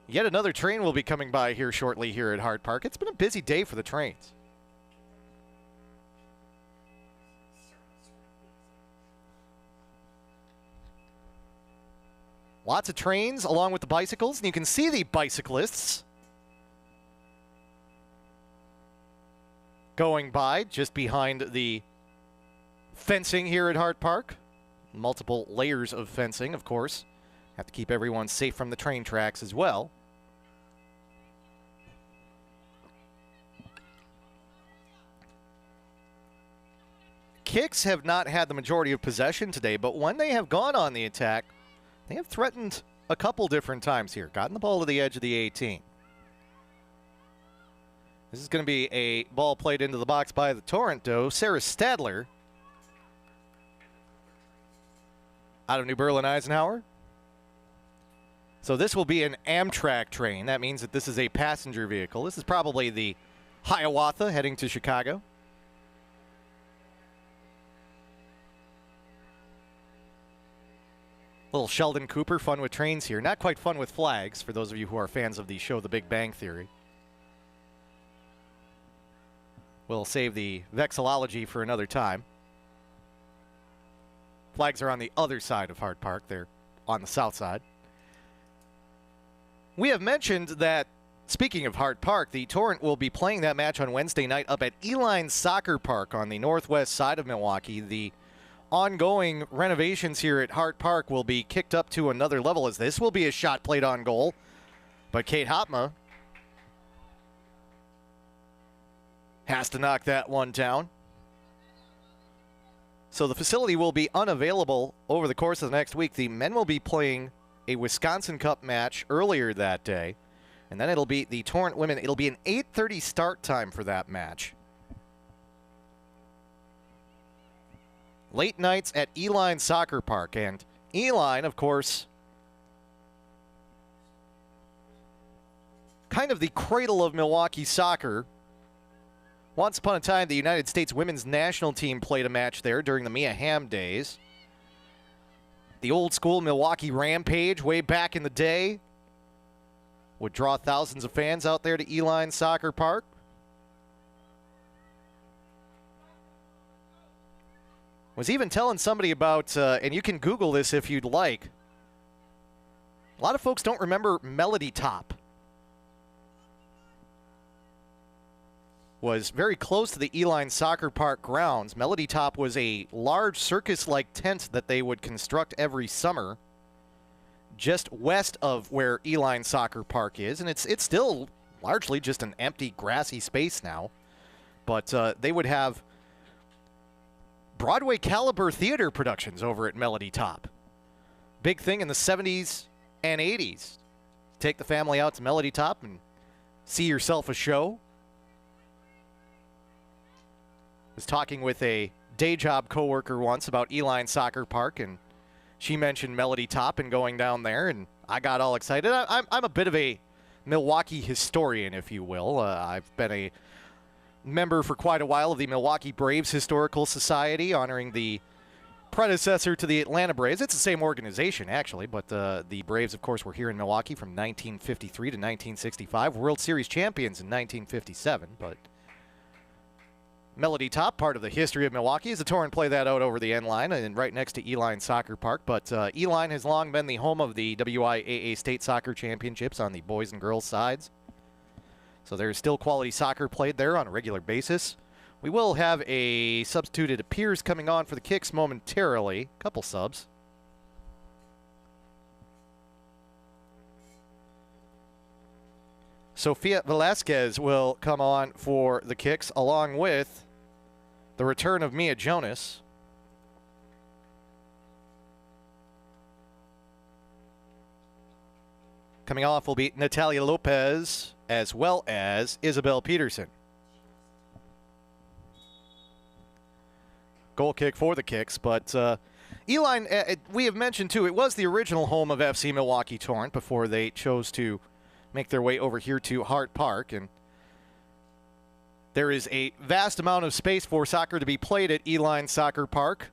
Yet another train will be coming by here shortly here at Hart Park. It's been a busy day for the trains. Lots of trains along with the bicycles, and you can see the bicyclists going by just behind the fencing here at Hart Park. Multiple layers of fencing, of course. Have to keep everyone safe from the train tracks as well. Kics have not had the majority of possession today, but when they have gone on the attack, they have threatened a couple different times here. Gotten the ball to the edge of the 18. This is going to be a ball played into the box by the Torrent, though. Sarah Stadler out of New Berlin Eisenhower. So this will be an Amtrak train. That means that this is a passenger vehicle. This is probably the Hiawatha heading to Chicago. Little Sheldon Cooper, fun with trains here. Not quite fun with flags, for those of you who are fans of the show The Big Bang Theory. We'll save the vexillology for another time. Flags are on the other side of Hart Park. They're on the south side. We have mentioned that, speaking of Hart Park, the Torrent will be playing that match on Wednesday night up at Eline Soccer Park on the northwest side of Milwaukee. The ongoing renovations here at Hart Park will be kicked up to another level, as this will be a shot played on goal. But Kate Hopma has to knock that one down. So the facility will be unavailable over the course of the next week. The men will be playing a Wisconsin Cup match earlier that day. And then it'll be the Torrent women. It'll be an 8:30 start time for that match. Late nights at Eline Soccer Park. And Eline, of course, kind of the cradle of Milwaukee soccer. Once upon a time, the United States women's national team played a match there during the Mia Hamm days. The old school Milwaukee Rampage way back in the day would draw thousands of fans out there to Eline Soccer Park. Was even telling somebody about, and you can Google this if you'd like, a lot of folks don't remember Melody Top. Was very close to the Eline Soccer Park grounds. Melody Top was a large circus-like tent that they would construct every summer just west of where Eline Soccer Park is, and it's still largely just an empty, grassy space now. But they would have Broadway caliber theater productions over at Melody Top. Big thing in the 70s and 80s. Take the family out to Melody Top and see yourself a show. Was talking with a day job coworker once about Eline Soccer Park, and she mentioned Melody Top and going down there, and I got all excited. I'm a bit of a Milwaukee historian, if you will. I've been a member for quite a while of the Milwaukee Braves Historical Society, honoring the predecessor to the Atlanta Braves. It's the same organization, actually, but the Braves, of course, were here in Milwaukee from 1953 to 1965, World Series champions in 1957, but Melody Top, part of the history of Milwaukee, as the Torrent play that out over the end line and right next to Eline Soccer Park. But Eline has long been the home of the WIAA State Soccer Championships on the boys and girls sides. So there's still quality soccer played there on a regular basis. We will have a substituted appears coming on for the Kics momentarily. A couple subs. Sofia Velasquez will come on for the Kics, along with the return of Mia Jonas. Coming off will be Natalia Lopez, as well as Isabel Peterson. Goal kick for the Kics, but Eline, we have mentioned too, it was the original home of FC Milwaukee Torrent before they chose to make their way over here to Hart Park, and there is a vast amount of space for soccer to be played at Eline Soccer Park.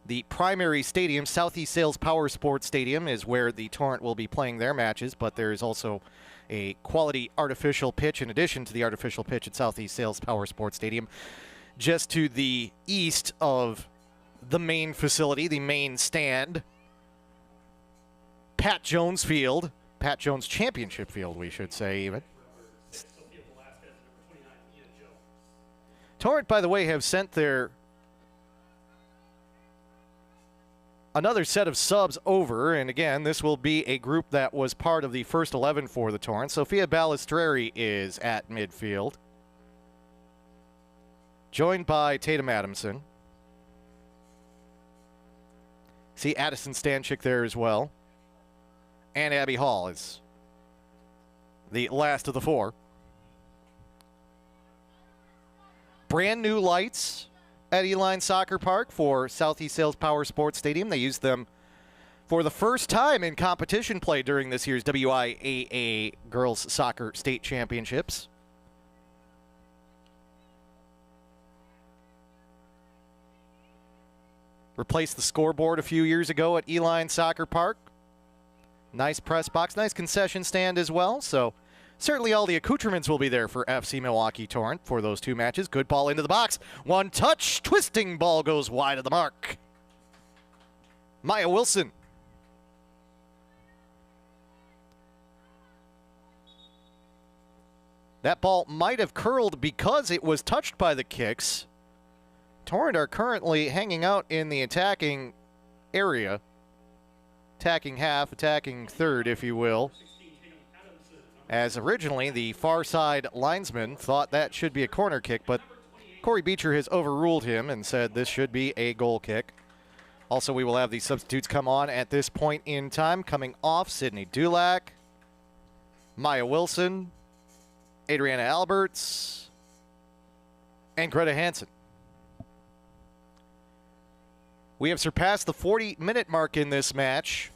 The primary stadium, Southeast Sales Power Sports Stadium, is where the Torrent will be playing their matches, but there is also a quality artificial pitch in addition to the artificial pitch at Southeast Sales Power Sports Stadium, just to the east of the main facility, the main stand, Pat Jones Field. Pat Jones Championship Field, we should say, even. Torrent, by the way, have sent their another set of subs over, and again, this will be a group that was part of the first 11 for the Torrent. Sofia Balistreri is at midfield, joined by Tatum Adamson. See Addison Stanchik there as well. And Abby Hall is the last of the four. Brand new lights at Eline Soccer Park for Southeast Sales Power Sports Stadium. They used them for the first time in competition play during this year's WIAA Girls Soccer State Championships. Replaced the scoreboard a few years ago at Eline Soccer Park. Nice press box, nice concession stand as well. So certainly all the accoutrements will be there for FC Milwaukee Torrent for those two matches. Good ball into the box. One touch, twisting ball goes wide of the mark. Maya Wilson. That ball might have curled because it was touched by the Kics. Torrent are currently hanging out in the attacking area. Attacking half, attacking third, if you will. As originally, the far side linesman thought that should be a corner kick, but Corey Beecher has overruled him and said this should be a goal kick. Also, we will have the substitutes come on at this point in time. Coming off, Sydney Dulac, Maya Wilson, Adriana Alberts, and Greta Hansen. We have surpassed the 40-minute mark in this match.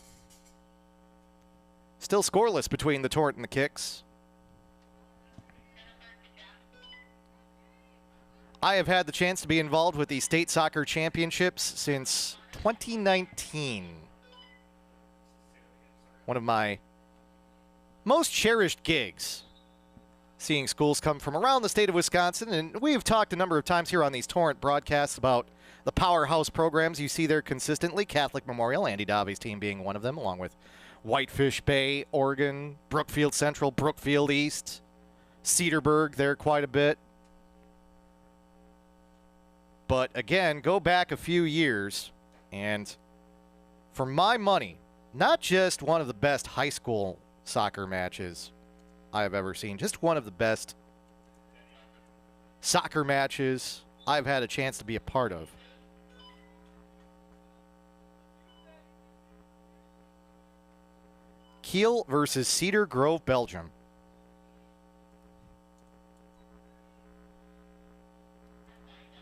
Still scoreless between the Torrent and the Kics. I have had the chance to be involved with the state soccer championships since 2019. One of my most cherished gigs. Seeing schools come from around the state of Wisconsin, and we've talked a number of times here on these Torrent broadcasts about the powerhouse programs you see there consistently. Catholic Memorial, Andy Davi's team being one of them, along with Whitefish Bay, Oregon, Brookfield Central, Brookfield East, Cedarburg there quite a bit. But again, go back a few years, and for my money, not just one of the best high school soccer matches I have ever seen, just one of the best soccer matches I've had a chance to be a part of. Kiel versus Cedar Grove, Belgium.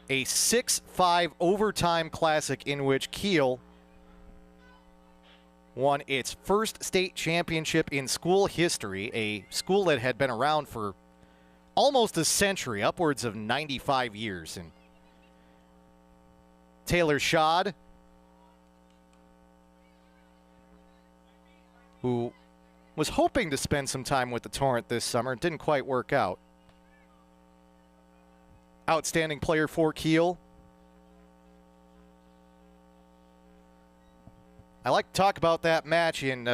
A 6-5 overtime classic in which Kiel won its first state championship in school history, a school that had been around for almost a century, upwards of 95 years. And Taylor Schad, who was hoping to spend some time with the Torrent this summer, it didn't quite work out. outstanding player for Kiel. I like to talk about that match in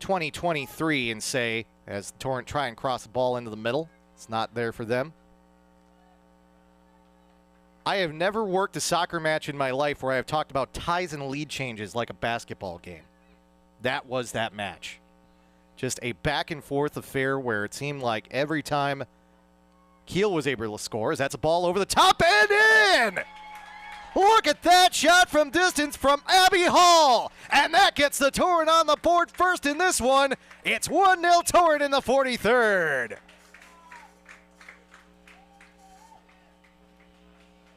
2023 and say, as the Torrent try and cross the ball into the middle, it's not there for them. I have never worked a soccer match in my life where I have talked about ties and lead changes like a basketball game. That was that match. Just a back-and-forth affair where it seemed like every time Kiel was able to score, that's a ball over the top and in! Look at that shot from distance from Abby Hall. And that gets the Torrent on the board first in this one. It's 1-0 Torrent in the 43rd.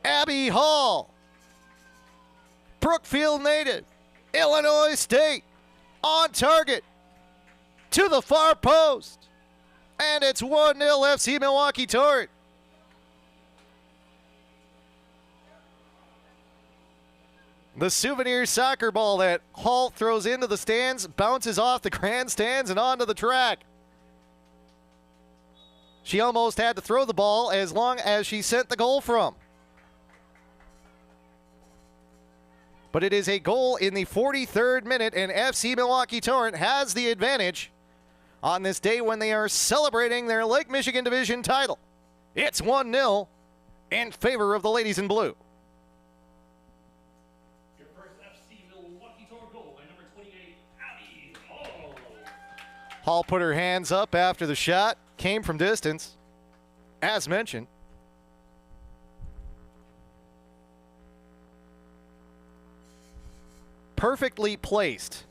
Abby Hall, Brookfield native, Illinois State, on target, to the far post. And it's 1-0 FC Milwaukee Torrent. The souvenir soccer ball that Hall throws into the stands bounces off the grandstands and onto the track. She almost had to throw the ball as long as she sent the goal from. But it is a goal in the 43rd minute, and FC Milwaukee Torrent has the advantage on this day when they are celebrating their Lake Michigan Division title. It's 1-0 in favor of the ladies in blue. Hall put her hands up after the shot, came from distance, as mentioned. Perfectly placed.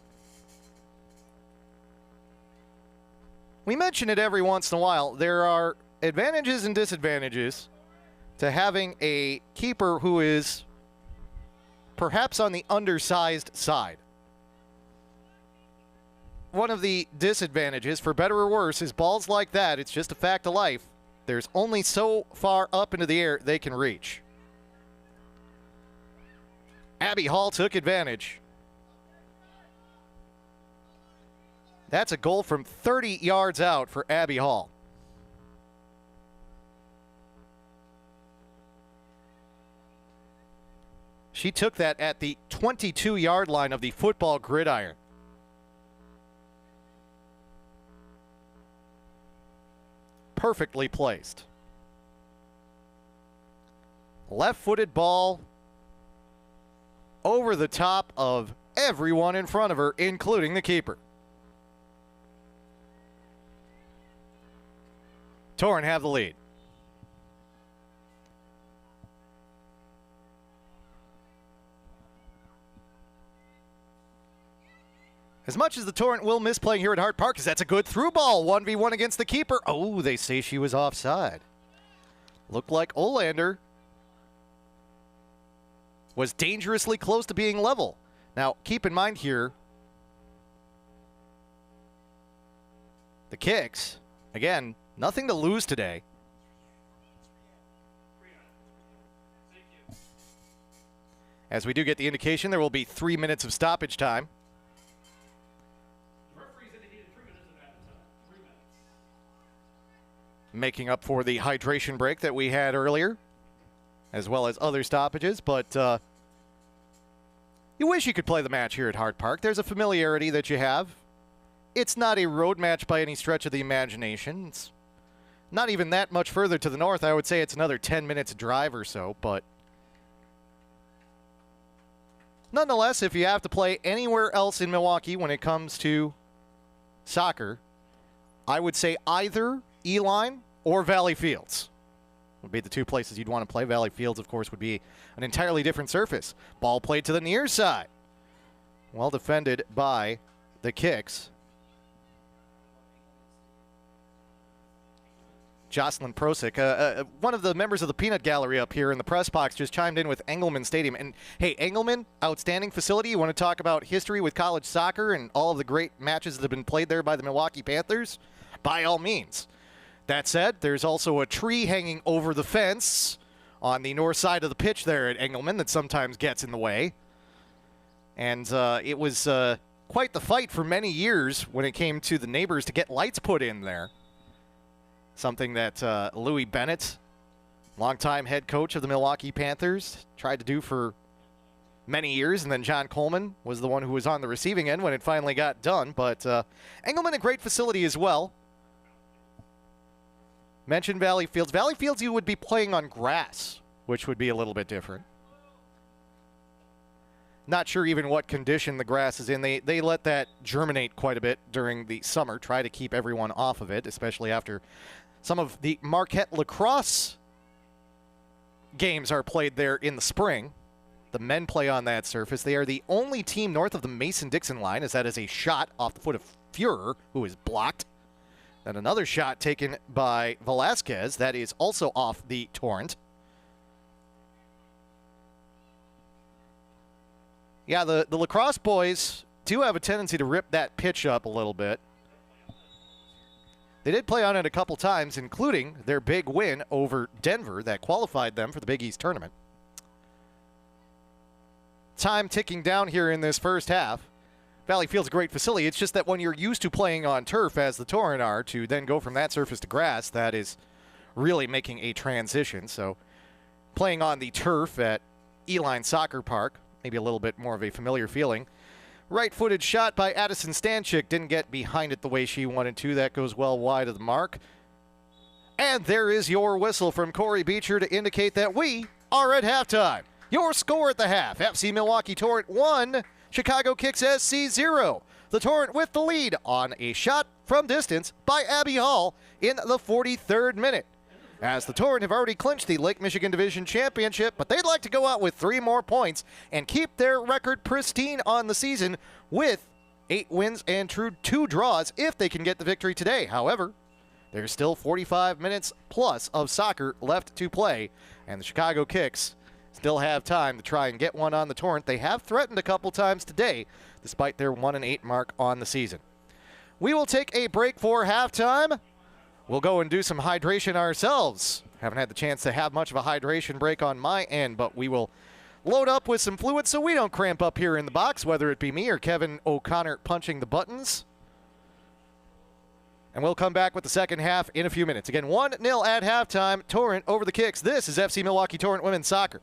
We mention it every once in a while. There are advantages and disadvantages to having a keeper who is perhaps on the undersized side. One of the disadvantages, for better or worse, is balls like that, it's just a fact of life. There's only so far up into the air they can reach. Abby Hall took advantage. That's a goal from 30 yards out for Abby Hall. She took that at the 22-yard line of the football gridiron. Perfectly placed. Left-footed ball over the top of everyone in front of her, including the keeper. Torrent have the lead. As much as the Torrent will miss playing here at Hart Park, because that's a good through ball. 1v1 against the keeper. Oh, they say she was offside. Looked like Olander was dangerously close to being level. Now, keep in mind here, the Kics, again, nothing to lose today. As we do get the indication, there will be 3 minutes of stoppage time. Making up for the hydration break that we had earlier, as well as other stoppages, but you wish you could play the match here at Hart Park. There's a familiarity that you have. It's not a road match by any stretch of the imagination. It's not even that much further to the north. I would say it's another 10 minutes drive or so, but nonetheless, if you have to play anywhere else in Milwaukee when it comes to soccer, I would say either E-Line or Valley Fields would be the two places you'd want to play. Valley Fields, of course, would be an entirely different surface. Ball played to the near side. Well defended by the Kics. Jocelyn Prosick, one of the members of the Peanut Gallery up here in the press box, just chimed in with Engelman Stadium. And, hey, Engelman, outstanding facility. You want to talk about history with college soccer and all of the great matches that have been played there by the Milwaukee Panthers? By all means. That said, there's also a tree hanging over the fence on the north side of the pitch there at Engelman that sometimes gets in the way. And it was quite the fight for many years when it came to the neighbors to get lights put in there. Something that Louis Bennett Longtime head coach of the Milwaukee Panthers, tried to do for many years, and then John Coleman was the one who was on the receiving end when it finally got done. But Engelman, a great facility as well. Mentioned Valley Fields. Valley Fields, you would be playing on grass, which would be a little bit different. Not sure even what condition the grass is in. They let that germinate quite a bit during the summer, try to keep everyone off of it, especially after some of the Marquette lacrosse games are played there in the spring. The men play on that surface. They are the only team north of the Mason-Dixon line, as that is a shot off the foot of Fuhrer, who is blocked. Then another shot taken by Velasquez. That is also off the Torrent. Yeah, the lacrosse boys do have a tendency to rip that pitch up a little bit. They did play on it a couple times, including their big win over Denver that qualified them for the Big East tournament. Time ticking down here in this first half. Valley Field's a great facility. It's just that when you're used to playing on turf, as the Torrent are, to then go from that surface to grass, that is really making a transition. So playing on the turf at Eline Soccer Park, maybe a little bit more of a familiar feeling. Right-footed shot by Addison Stanchik. Didn't get behind it the way she wanted to. That goes well wide of the mark. And there is your whistle from Corey Beecher to indicate that we are at halftime. Your score at the half: FC Milwaukee Torrent 1, Chicago Kics SC 0. The Torrent with the lead on a shot from distance by Abby Hall in the 43rd minute. As the Torrent have already clinched the Lake Michigan Division Championship, but they'd like to go out with 3 more points and keep their record pristine on the season with 8 wins and 2 draws if they can get the victory today. However, there's still 45 minutes plus of soccer left to play, and the Chicago Kics still have time to try and get one on the Torrent. They have threatened a couple times today, despite their 1-8 mark on the season. We will take a break for halftime. We'll go and do some hydration ourselves. Haven't had the chance to have much of a hydration break on my end, but we will load up with some fluid so we don't cramp up here in the box, whether it be me or Kevin O'Connor punching the buttons. And we'll come back with the second half in a few minutes. Again, 1-0 at halftime. Torrent over the Kics. This is FC Milwaukee Torrent Women's Soccer.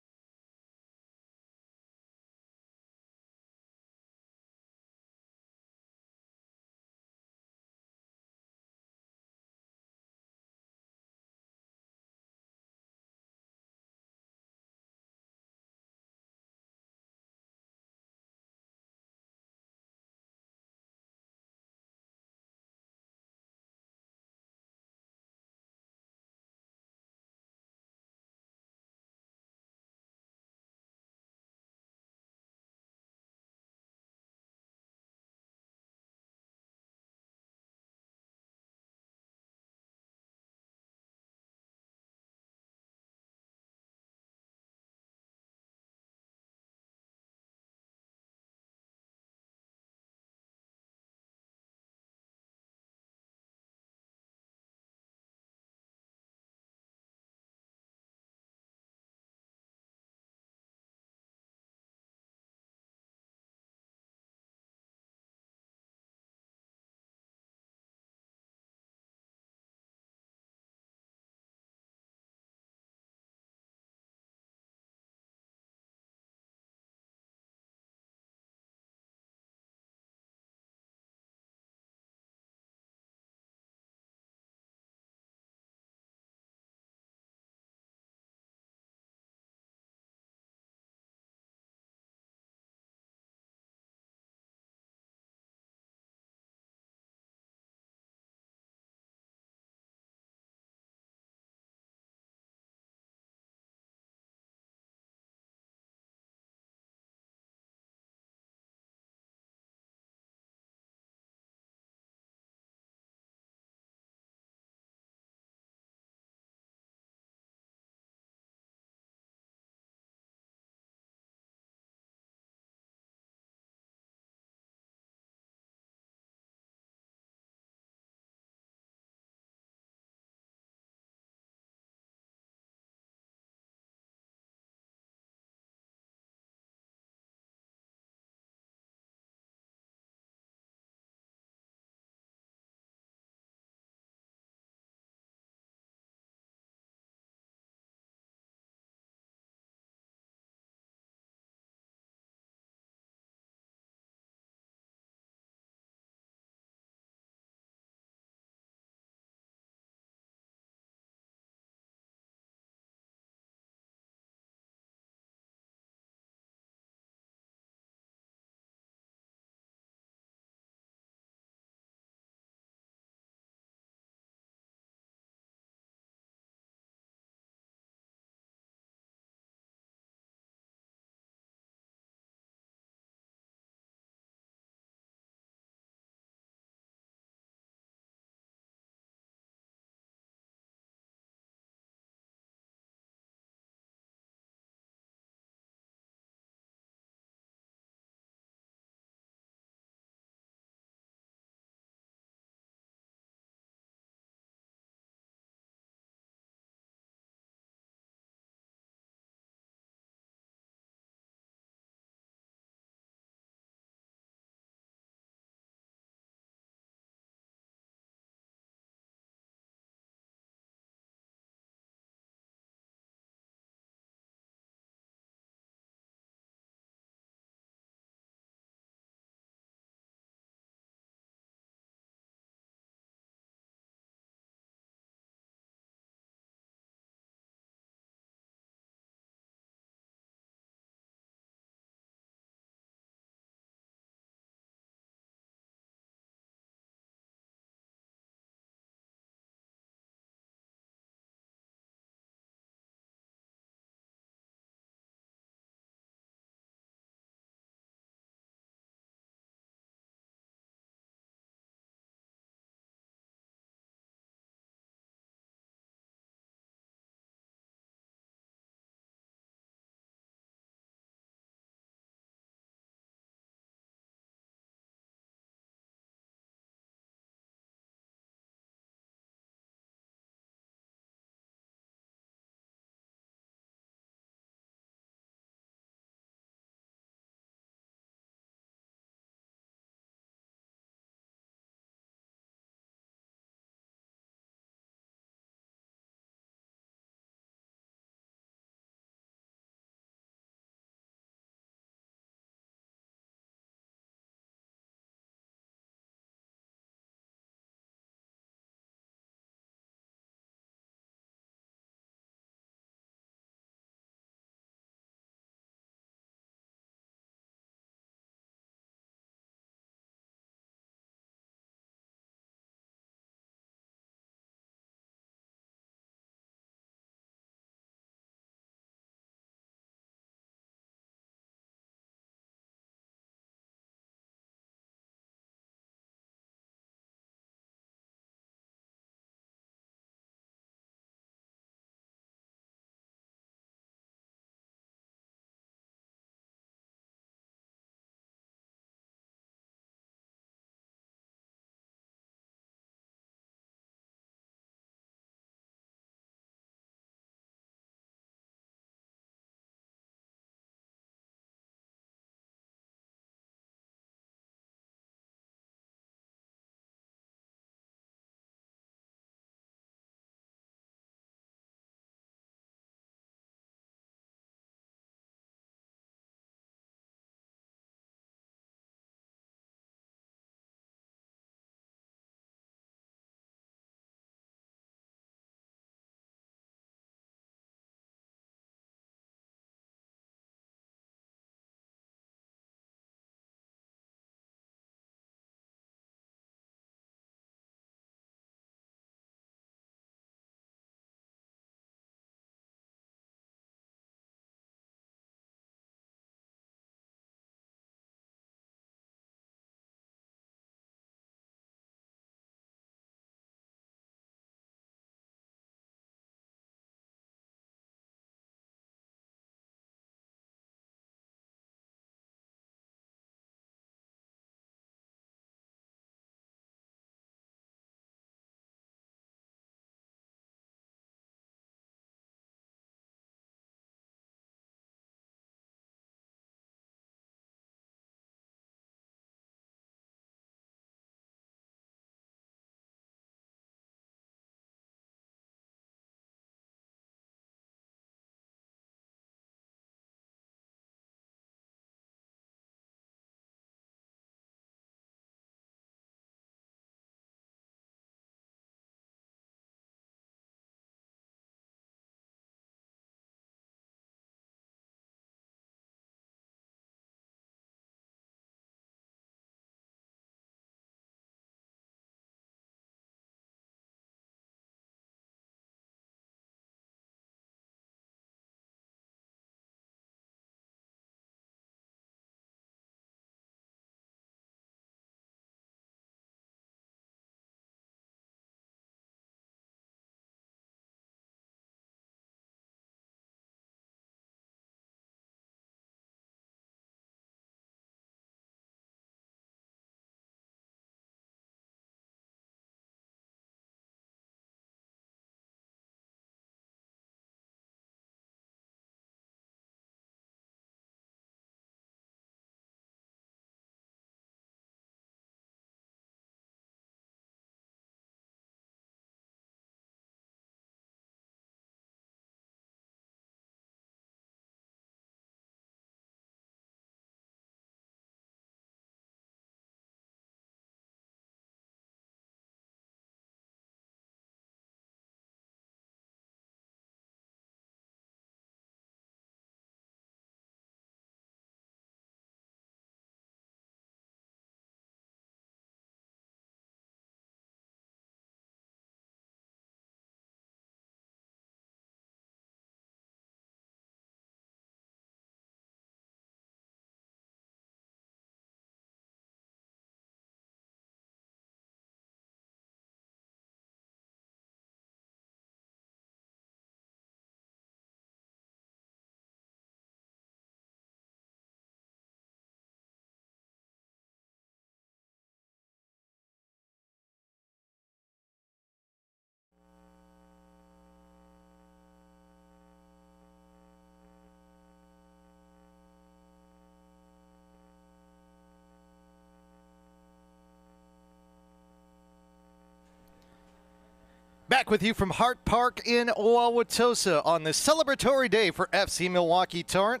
Back with you from Hart Park in Wauwatosa on this celebratory day for FC Milwaukee Torrent.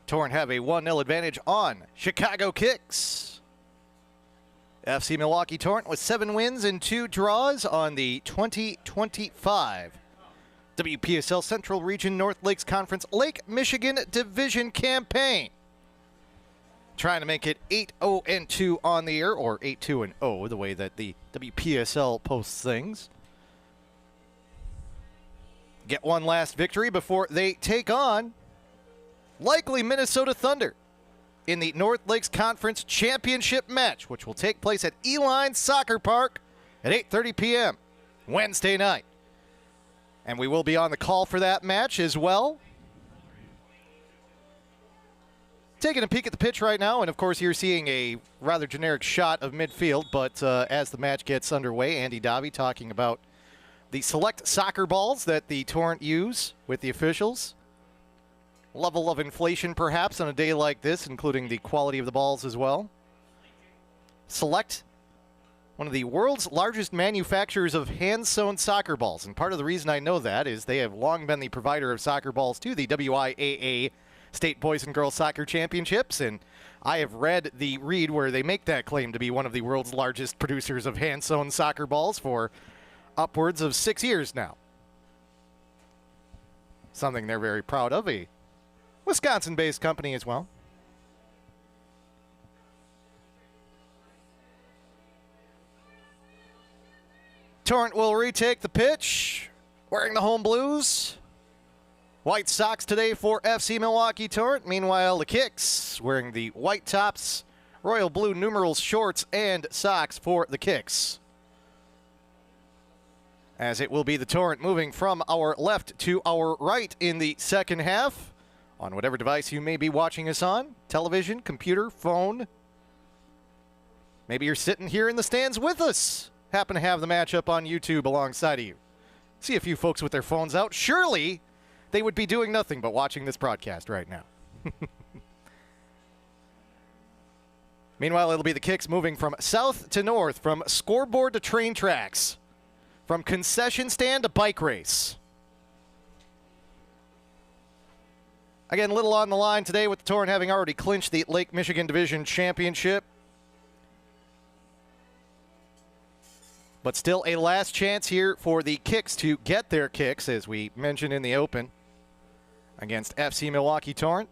Torrent have a 1-0 advantage on Chicago Kics. FC Milwaukee Torrent with 7 wins and 2 draws on the 2025 WPSL Central Region North Lakes Conference Lake Michigan Division campaign. Trying to make it 8-0-2 on the year, or 8-2-0, the way that the WPSL posts things. Get one last victory before they take on likely Minnesota Thunder in the North Lakes Conference Championship match, which will take place at Eline Soccer Park at 8:30 p.m. Wednesday night. And we will be on the call for that match as well. Taking a peek at the pitch right now, and of course you're seeing a rather generic shot of midfield, but as the match gets underway, Andy Dobby talking about the select soccer balls that the Torrent use with the officials. Level of inflation perhaps on a day like this, including the quality of the balls as well. Select, one of the world's largest manufacturers of hand-sewn soccer balls, and part of the reason I know that is they have long been the provider of soccer balls to the WIAA State Boys and Girls Soccer Championships, and I have read the read where they make that claim to be one of the world's largest producers of hand-sewn soccer balls for upwards of 6 years now. Something they're very proud of, a Wisconsin-based company as well. Torrent will retake the pitch, wearing the home blues. White socks today for FC Milwaukee Torrent. Meanwhile, the Kics wearing the white tops, royal blue numerals shorts, and socks for the Kics. As it will be the Torrent moving from our left to our right in the second half on whatever device you may be watching us on, television, computer, phone. Maybe you're sitting here in the stands with us, happen to have the matchup on YouTube alongside of you. See a few folks with their phones out. Surely they would be doing nothing but watching this broadcast right now. Meanwhile, it'll be the Kics moving from south to north, from scoreboard to train tracks, from concession stand to bike race. Again, a little on the line today with the Torrent having already clinched the Lake Michigan Division Championship. But still a last chance here for the Kics to get their kicks, as we mentioned in the open, against FC Milwaukee Torrent.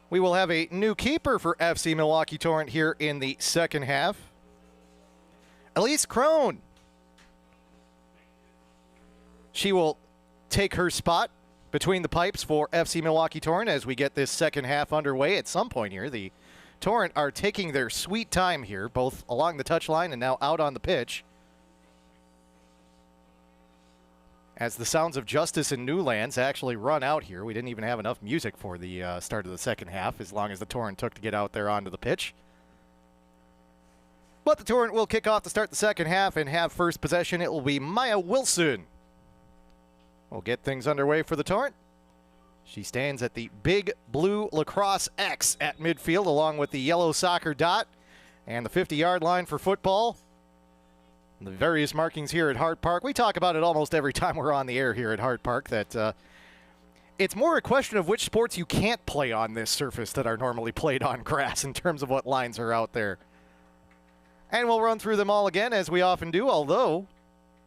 We will have a new keeper for FC Milwaukee Torrent here in the second half. Elise Crone. She will take her spot between the pipes for FC Milwaukee Torrent as we get this second half underway. At some point here, the Torrent are taking their sweet time here, both along the touchline and now out on the pitch, as the sounds of Justice and Newlands actually run out here. We didn't even have enough music for the start of the second half, as long as the Torrent took to get out there onto the pitch. But the Torrent will kick off to start the second half and have first possession. It will be Maya Wilson. We'll get things underway for the Torrent. She stands at the big blue lacrosse X at midfield, along with the yellow soccer dot and the 50-yard line for football. The various markings here at Hart Park. We talk about it almost every time we're on the air here at Hart Park, that it's more a question of which sports you can't play on this surface that are normally played on grass in terms of what lines are out there. And we'll run through them all again, as we often do, although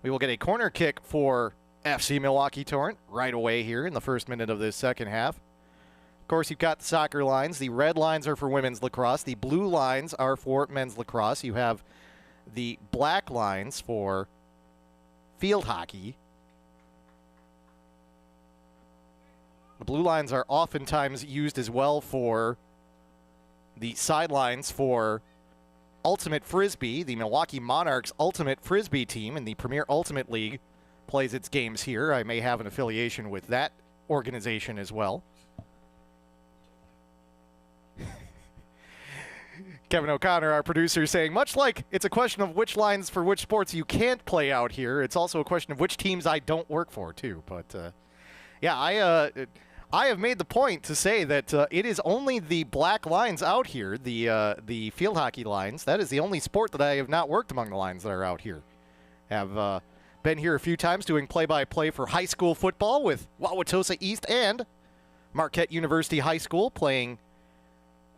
we will get a corner kick for FC Milwaukee Torrent right away here in the first minute of this second half. Of course, you've got the soccer lines. The red lines are for women's lacrosse. The blue lines are for men's lacrosse. You have the black lines for field hockey. The blue lines are oftentimes used as well for the sidelines for Ultimate Frisbee. The Milwaukee Monarchs Ultimate Frisbee team in the Premier Ultimate League plays its games here. I may have an affiliation with that organization as well. Kevin O'Connor, our producer, saying, much like it's a question of which lines for which sports you can't play out here, it's also a question of which teams I don't work for, too. But, yeah, I have made the point to say that it is only the black lines out here, the field hockey lines. That is the only sport that I have not worked among the lines that are out here. Have been here a few times doing play-by-play for high school football with Wauwatosa East and Marquette University High School playing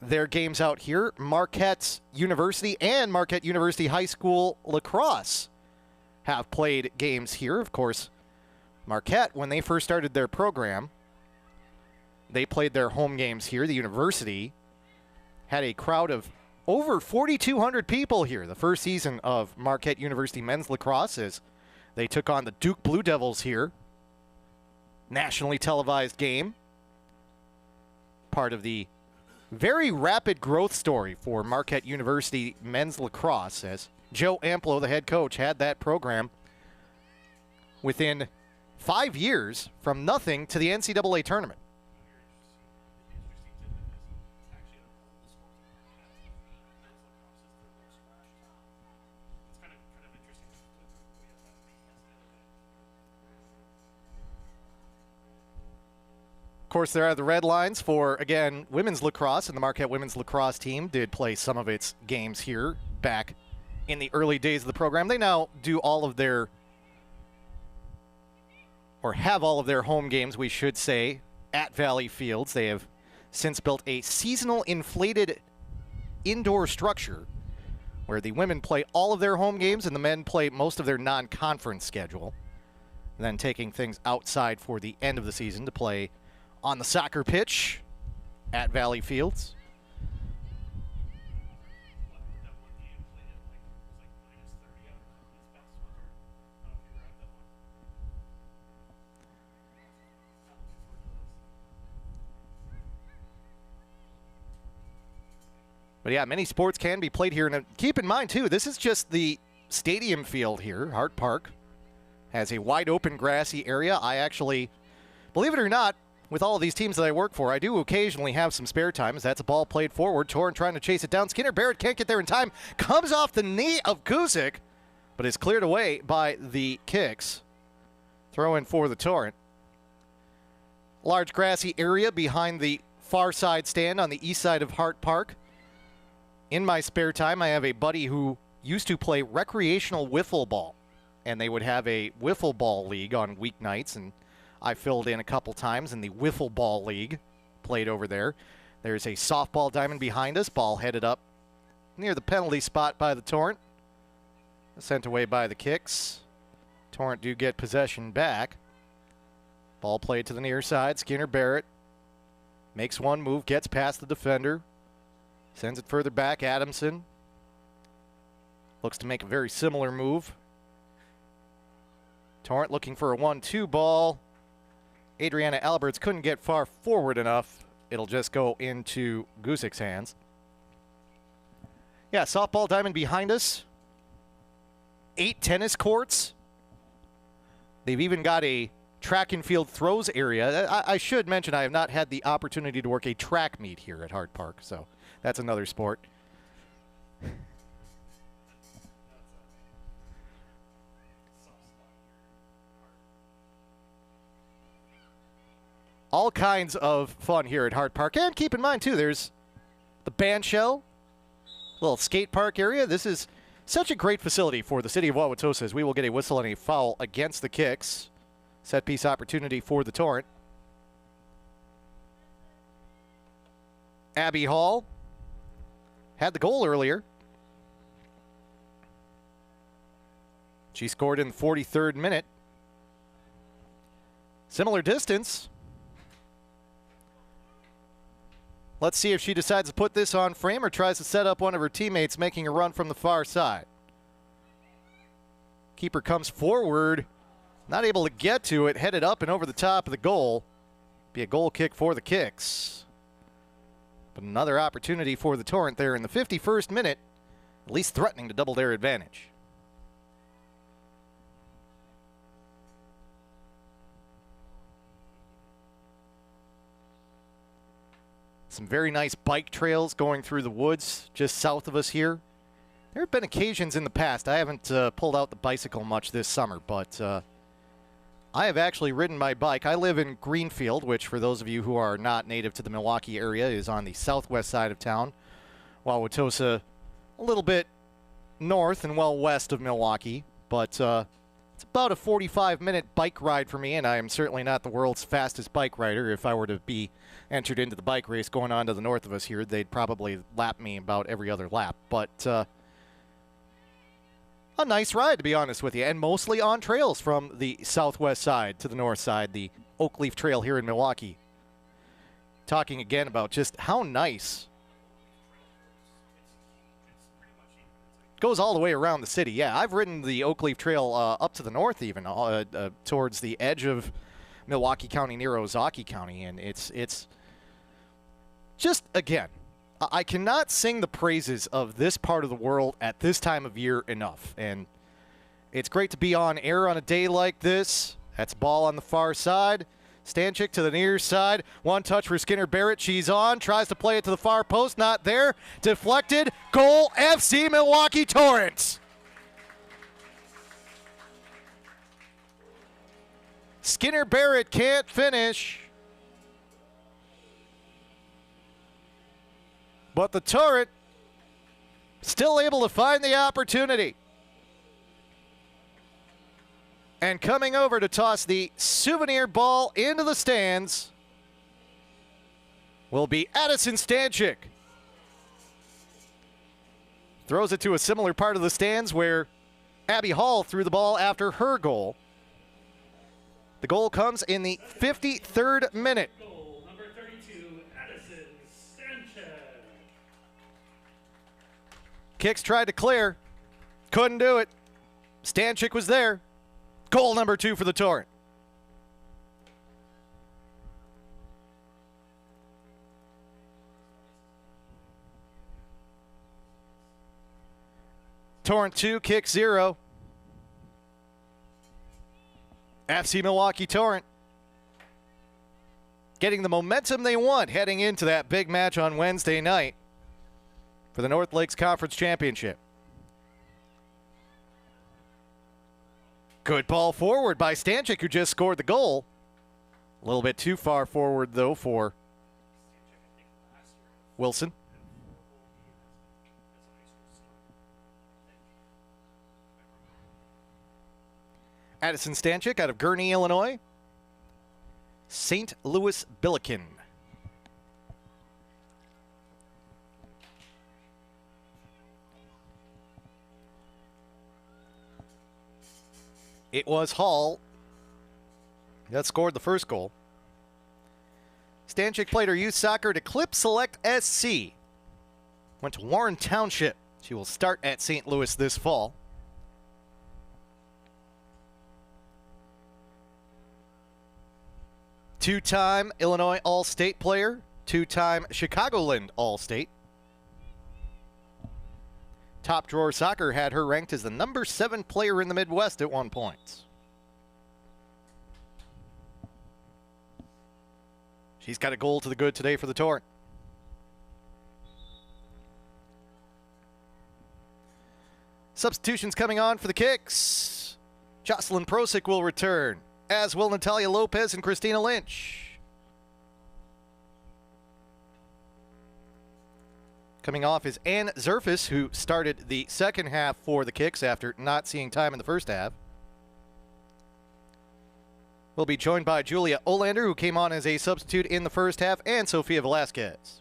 their games out here. Marquette University and Marquette University High School lacrosse have played games here. Of course, Marquette, when they first started their program, they played their home games here. The university had a crowd of over 4,200 people here the first season of Marquette University men's lacrosse as they took on the Duke Blue Devils here. Nationally televised game. Part of the very rapid growth story for Marquette University men's lacrosse as Joe Amplo, the head coach, had that program within 5 years from nothing to the NCAA tournament. Of course, there are the red lines for, again, women's lacrosse, and the Marquette women's lacrosse team did play some of its games here back in the early days of the program. They now do all of their, or have all of their home games, we should say, at Valley Fields. They have since built a seasonal inflated indoor structure where the women play all of their home games and the men play most of their non-conference schedule, then taking things outside for the end of the season to play on the soccer pitch at Valley Fields. But yeah, many sports can be played here. And keep in mind, too, this is just the stadium field here. Hart Park has a wide open grassy area. I actually, believe it or not, with all of these teams that I work for, I do occasionally have some spare time as that's a ball played forward. Torrent trying to chase it down. Skinner Barrett can't get there in time. Comes off the knee of Guzik, but is cleared away by the Kics. Throw in for the Torrent. Large grassy area behind the far side stand on the east side of Hart Park. In my spare time, I have a buddy who used to play recreational wiffle ball, and they would have a wiffle ball league on weeknights, and I filled in a couple times in the wiffle ball league, played over there. There's a softball diamond behind us, ball headed up near the penalty spot by the Torrent. Sent away by the Kics. Torrent do get possession back. Ball played to the near side. Skinner Barrett makes one move, gets past the defender. Sends it further back. Adamson looks to make a very similar move. Torrent looking for a 1-2 ball. Adriana Alberts couldn't get far forward enough. It'll just go into Guzik's hands. Yeah, softball diamond behind us. 8 tennis courts. They've even got a track and field throws area. I should mention I have not had the opportunity to work a track meet here at Hart Park, so that's another sport. All kinds of fun here at Hart Park. And keep in mind, too, there's the band shell, little skate park area. This is such a great facility for the city of Wauwatosa as we will get a whistle and a foul against the Kics. Set piece opportunity for the Torrent. Abby Hall had the goal earlier. She scored in the 43rd minute. Similar distance. Let's see if she decides to put this on frame or tries to set up one of her teammates making a run from the far side. Keeper comes forward, not able to get to it, headed up and over the top of the goal. Be a goal kick for the Kics. But another opportunity for the Torrent there in the 51st minute, at least threatening to double their advantage. Some very nice bike trails going through the woods just south of us here. There have been occasions in the past. I haven't pulled out the bicycle much this summer, but I have actually ridden my bike. I live in Greenfield, which for those of you who are not native to the Milwaukee area is on the southwest side of town. Wauwatosa a little bit north and well west of Milwaukee, but it's about a 45-minute bike ride for me, and I am certainly not the world's fastest bike rider. If I were to be entered into the bike race going on to the north of us here, they'd probably lap me about every other lap. But a nice ride, to be honest with you, and mostly on trails from the southwest side to the north side, the Oak Leaf Trail here in Milwaukee. Talking again about just how nice. Goes all the way around the city. Yeah, I've ridden the Oak Leaf Trail up to the north even, towards the edge of Milwaukee County near Ozaukee County, and it's just, again, I cannot sing the praises of this part of the world at this time of year enough. And it's great to be on air on a day like this. That's ball on the far side. Stanchik to the near side. One touch for Skinner Barrett. She's on. Tries to play it to the far post. Not there. Deflected. Goal, FC Milwaukee Torrent. Skinner Barrett can't finish. But the Torrent still able to find the opportunity. And coming over to toss the souvenir ball into the stands will be Addison Stanchik. Throws it to a similar part of the stands where Abby Hall threw the ball after her goal. The goal comes in the 53rd minute. Goal number 32, Addison Stanchik. Kics tried to clear. Couldn't do it. Stanchik was there. Goal number 2 for the Torrent. Torrent 2, Kics 0. FC Milwaukee Torrent getting the momentum they want heading into that big match on Wednesday night for the North Lakes Conference Championship. Good ball forward by Stanchik, who just scored the goal. A little bit too far forward, though, for Wilson. Addison Stanchik out of Gurnee, Illinois. St. Louis Billiken. It was Hall that scored the first goal. Stanchik played her youth soccer at Clip Select SC. Went to Warren Township. She will start at St. Louis this fall. Two-time Illinois All-State player, two-time Chicagoland All-State. Top Drawer Soccer had her ranked as the number 7 player in the Midwest at one point. She's got a goal to the good today for the Torrent. Substitutions coming on for the Kics. Jocelyn Prosick will return, as will Natalia Lopez and Christina Lynch. Coming off is Ann Zerfus, who started the second half for the Kics after not seeing time in the first half. We'll be joined by Julia Olander, who came on as a substitute in the first half, and Sofia Velasquez.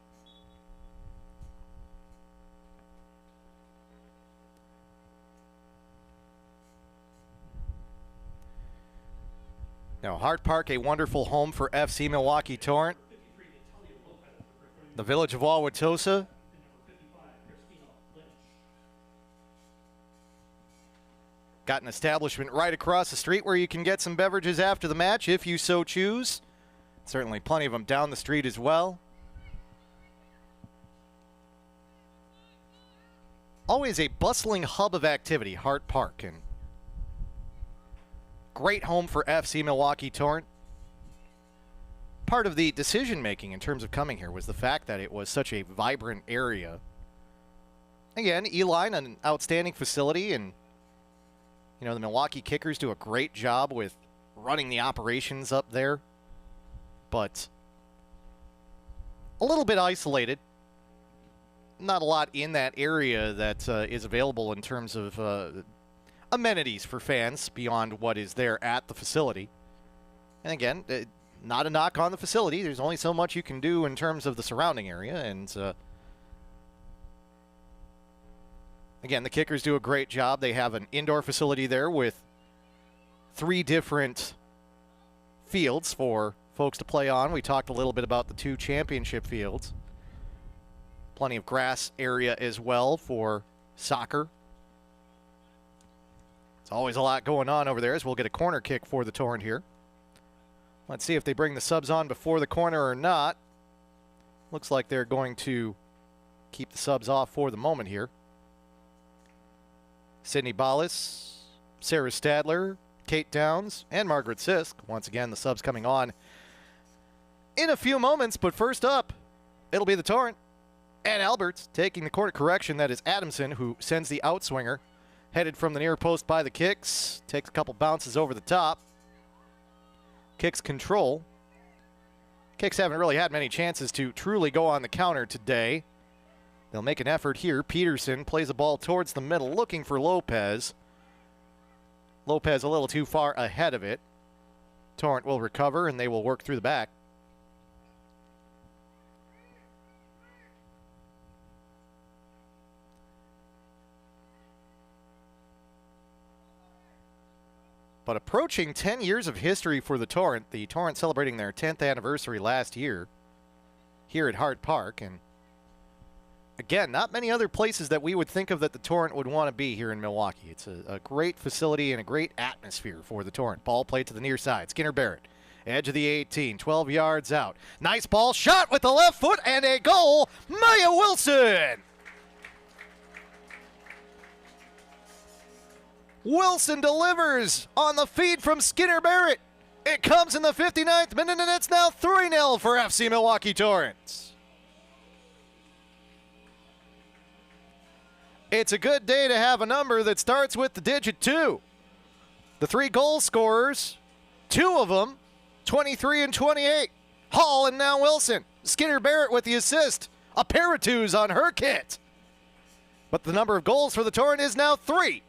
Now, Hart Park, a wonderful home for FC Milwaukee Torrent. The village of Wauwatosa. Got an establishment right across the street where you can get some beverages after the match if you so choose. Certainly plenty of them down the street as well. Always a bustling hub of activity, Hart Park, and great home for FC Milwaukee Torrent. Part of the decision-making in terms of coming here was the fact that it was such a vibrant area. Again, Eline, an outstanding facility, and you know, the Milwaukee Kickers do a great job with running the operations up there, but a little bit isolated. Not a lot in that area that is available in terms of amenities for fans beyond what is there at the facility. And again, not a knock on the facility. There's only so much you can do in terms of the surrounding area. And again, the Kickers do a great job. They have an indoor facility there with 3 different fields for folks to play on. We talked a little bit about the 2 championship fields. Plenty of grass area as well for soccer. It's always a lot going on over there as we'll get a corner kick for the Torrent here. Let's see if they bring the subs on before the corner or not. Looks like they're going to keep the subs off for the moment here. Sydney Ballas, Sarah Stadler, Kate Downs, and Margaret Sisk. Once again, the subs coming on in a few moments, but first up, it'll be the Torrent. And Alberts taking the corner correction. That is Adamson, who sends the outswinger. Headed from the near post by the Kics. Takes a couple bounces over the top. Kics control. Kics haven't really had many chances to truly go on the counter today. They'll make an effort here. Peterson plays the ball towards the middle, looking for Lopez. Lopez a little too far ahead of it. Torrent will recover, and they will work through the back. But approaching 10 years of history for the Torrent celebrating their 10th anniversary last year here at Hart Park. And again, not many other places that we would think of that the Torrent would want to be here in Milwaukee. It's a great facility and a great atmosphere for the Torrent. Ball played to the near side. Skinner Barrett, edge of the 18, 12 yards out. Nice ball, shot with the left foot, and a goal. Maya Wilson! Wilson delivers on the feed from Skinner Barrett. It comes in the 59th minute, and it's now 3-0 for FC Milwaukee Torrent. It's a good day to have a number that starts with the digit 2. The 3 goal scorers, 2 of them, 23 and 28. Hall and now Wilson. Skinner Barrett with the assist. A pair of 2s on her kit. But the number of goals for the Torrent is now 3.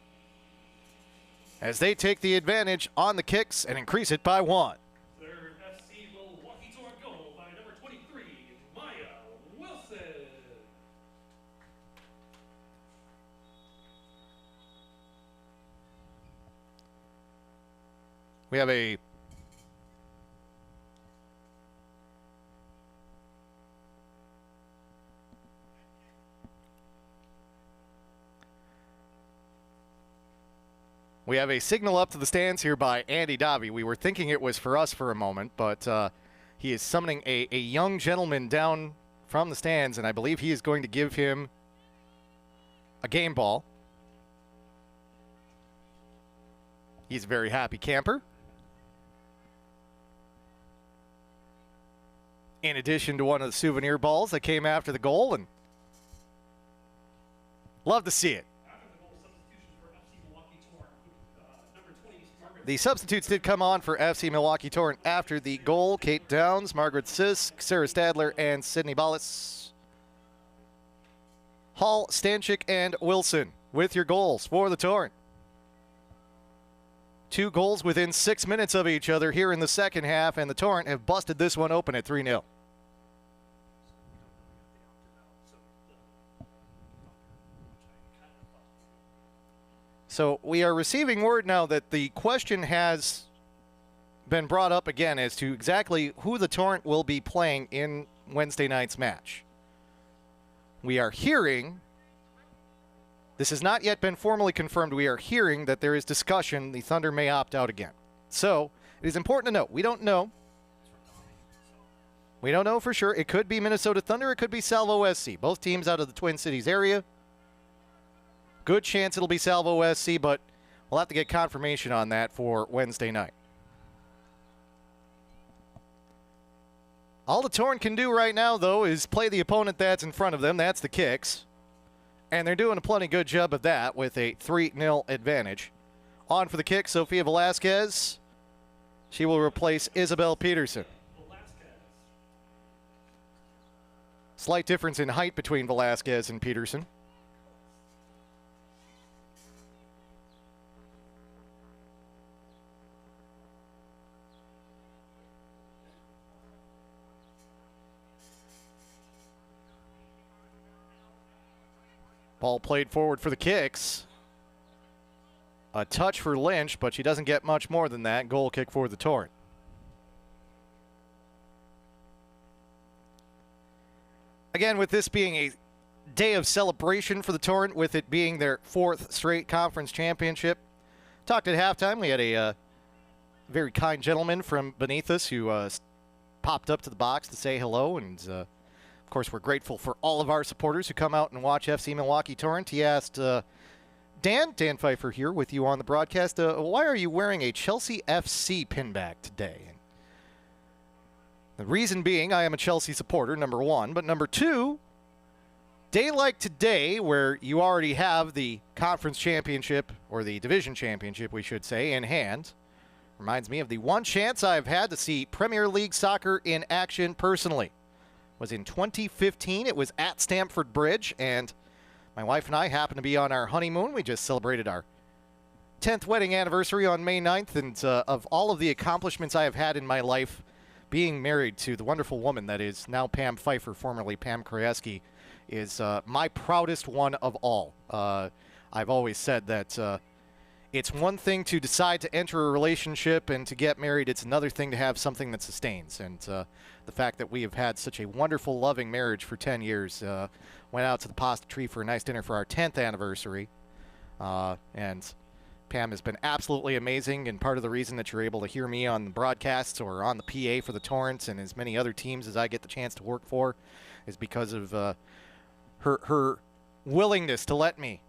As they take the advantage on the Kics and increase it by 1. Third FC Milwaukee Torrent goal by number 23, Maya Wilson. We have a signal up to the stands here by Andy Davi. We were thinking it was for us for a moment, but he is summoning a young gentleman down from the stands, and I believe he is going to give him a game ball. He's a very happy camper. In addition to one of the souvenir balls that came after the goal, and love to see it. The substitutes did come on for FC Milwaukee Torrent after the goal. Kate Downs, Margaret Sisk, Sarah Stadler, and Sydney Ballas. Hall, Stanchik, and Wilson with your goals for the Torrent. 2 goals within 6 minutes of each other here in the second half, and the Torrent have busted this one open at 3-0. So we are receiving word now that the question has been brought up again as to exactly who the Torrent will be playing in Wednesday night's match. We are hearing, this has not yet been formally confirmed, we are hearing that there is discussion the Thunder may opt out again. So it is important to note, we don't know. We don't know for sure. It could be Minnesota Thunder, it could be Salvo SC. Both teams out of the Twin Cities area. Good chance it'll be Salvo SC, but we'll have to get confirmation on that for Wednesday night. All the Torrent can do right now, though, is play the opponent that's in front of them. That's the Kics. And they're doing a plenty good job of that with a 3-0 advantage. On for the Kics, Sofia Velasquez. She will replace Isabel Peterson. Slight difference in height between Velasquez and Peterson. Ball played forward for the Kics. A touch for Lynch, but she doesn't get much more than that. Goal kick for the Torrent. Again, with this being a day of celebration for the Torrent, with it being their 4th straight conference championship. Talked at halftime. We had a very kind gentleman from beneath us who popped up to the box to say hello, and of course, we're grateful for all of our supporters who come out and watch FC Milwaukee Torrent. He asked, Dan Pfeiffer here with you on the broadcast, why are you wearing a Chelsea FC pinback today? The reason being, I am a Chelsea supporter, number one. But number two, day like today, where you already have the conference championship, or the division championship, we should say, in hand, reminds me of the one chance I've had to see Premier League soccer in action personally. Was in 2015. It was at Stamford Bridge, and my wife and I happened to be on our honeymoon. We just celebrated our 10th wedding anniversary on May 9th, and of all of the accomplishments I have had in my life, being married to the wonderful woman that is now Pam Pfeiffer, formerly Pam Krajewski, is my proudest one of all. I've always said that it's one thing to decide to enter a relationship and to get married. It's another thing to have something that sustains. And the fact that we have had such a wonderful, loving marriage for 10 years, went out to the Pasta Tree for a nice dinner for our 10th anniversary. And Pam has been absolutely amazing, and part of the reason that you're able to hear me on the broadcasts or on the PA for the Torrents and as many other teams as I get the chance to work for is because of her willingness to let me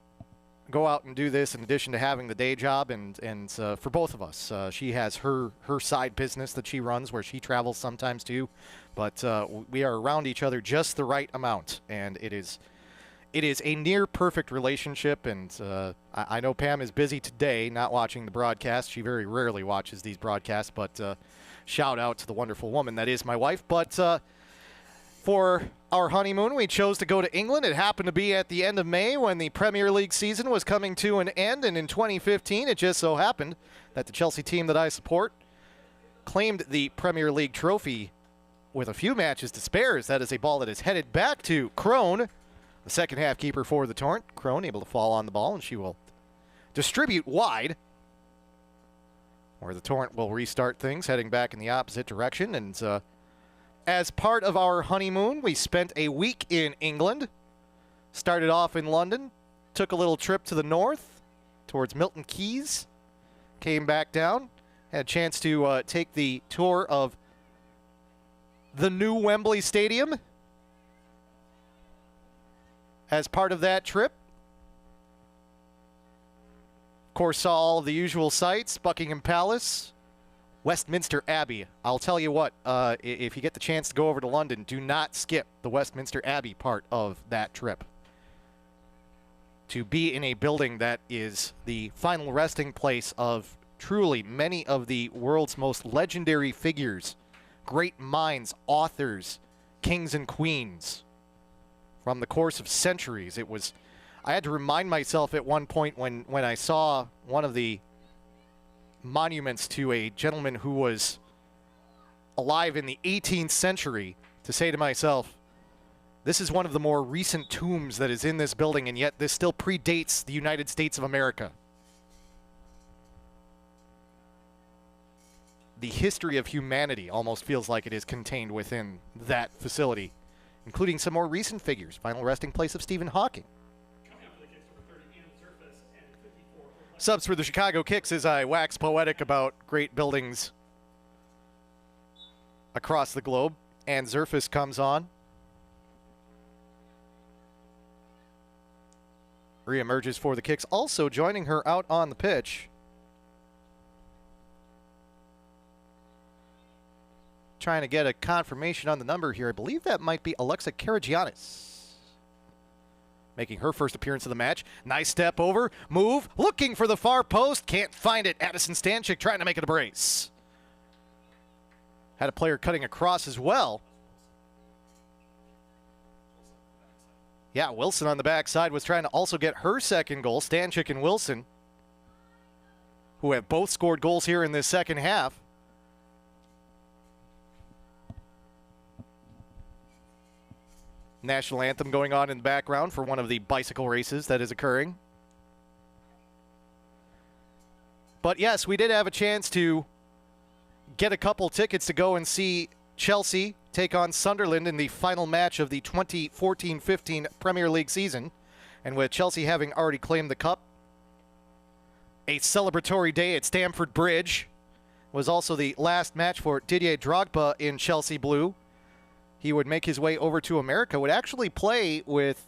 go out and do this in addition to having the day job, and for both of us. She has her side business that she runs where she travels sometimes too, but we are around each other just the right amount, and it is a near perfect relationship. And I know Pam is busy today not watching the broadcast. She very rarely watches these broadcasts, but shout out to the wonderful woman that is my wife. But for our honeymoon, we chose to go to England. It happened to be at the end of May when the Premier League season was coming to an end, and in 2015 it just so happened that the Chelsea team that I support claimed the Premier League trophy with a few matches to spare, as that is a ball that is headed back to Crone, the second half keeper for the Torrent. Crone able to fall on the ball, and she will distribute wide, where the Torrent will restart things, heading back in the opposite direction. And as part of our honeymoon, we spent a week in England. Started off in London, took a little trip to the north towards Milton Keynes, came back down, had a chance to take the tour of the new Wembley Stadium. As part of that trip, of course, saw all of the usual sights: Buckingham Palace, Westminster Abbey. I'll tell you what, if you get the chance to go over to London, do not skip the Westminster Abbey part of that trip. To be in a building that is the final resting place of truly many of the world's most legendary figures, great minds, authors, kings and queens from the course of centuries. I had to remind myself at one point when I saw one of the monuments to a gentleman who was alive in the 18th century to say to myself, this is one of the more recent tombs that is in this building, and yet this still predates the United States of America. The history of humanity almost feels like it is contained within that facility, including some more recent figures. Final resting place of Stephen Hawking. Subs for the Chicago Kics as I wax poetic about great buildings across the globe. And Zerfus comes on. Re-emerges for the Kics. Also joining her out on the pitch, trying to get a confirmation on the number here. I believe that might be Alexa Karagiannis, making her first appearance of the match. Nice step over, move, looking for the far post, can't find it. Addison Stanchik trying to make it a brace. Had a player cutting across as well. Yeah, Wilson on the backside was trying to also get her second goal. Stanchik and Wilson, who have both scored goals here in this second half. National anthem going on in the background for one of the bicycle races that is occurring. But yes, we did have a chance to get a couple tickets to go and see Chelsea take on Sunderland in the final match of the 2014-15 Premier League season. And with Chelsea having already claimed the cup, a celebratory day at Stamford Bridge was also the last match for Didier Drogba in Chelsea blue. He would make his way over to America, would actually play with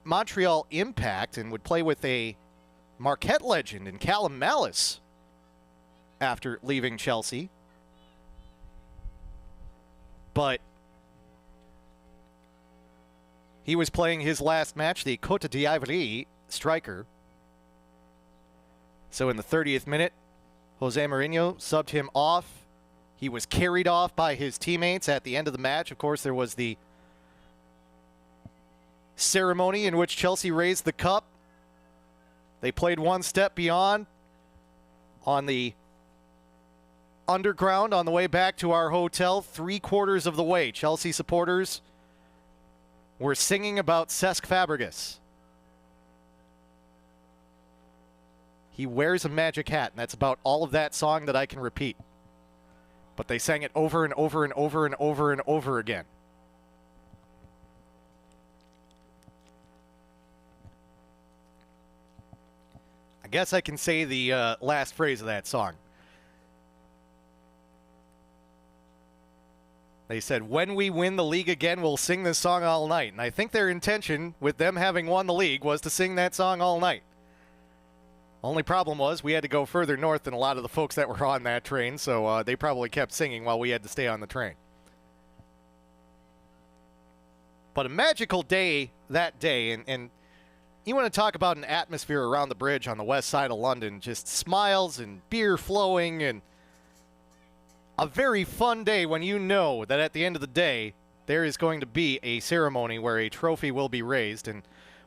Montreal Impact and would play with a Marquette legend in Callum Malice after leaving Chelsea. But he was playing his last match, the Côte d'Ivoire striker. So in the 30th minute, Jose Mourinho subbed him off. He was carried off by his teammates at the end of the match. Of course, there was the ceremony in which Chelsea raised the cup. They played one step beyond on the underground on the way back to our hotel. 3/4 of the way, Chelsea supporters were singing about Cesc Fabregas. He wears a magic hat, and that's about all of that song that I can repeat. But they sang it over and over and over and over and over again. I guess I can say the last phrase of that song. They said, when we win the league again, we'll sing this song all night. And I think their intention with them having won the league was to sing that song all night. Only problem was we had to go further north than a lot of the folks that were on that train, so they probably kept singing while we had to stay on the train. But a magical day that day, and you want to talk about an atmosphere around the bridge on the west side of London, just smiles and beer flowing, and a very fun day when you know that at the end of the day, there is going to be a ceremony where a trophy will be raised, and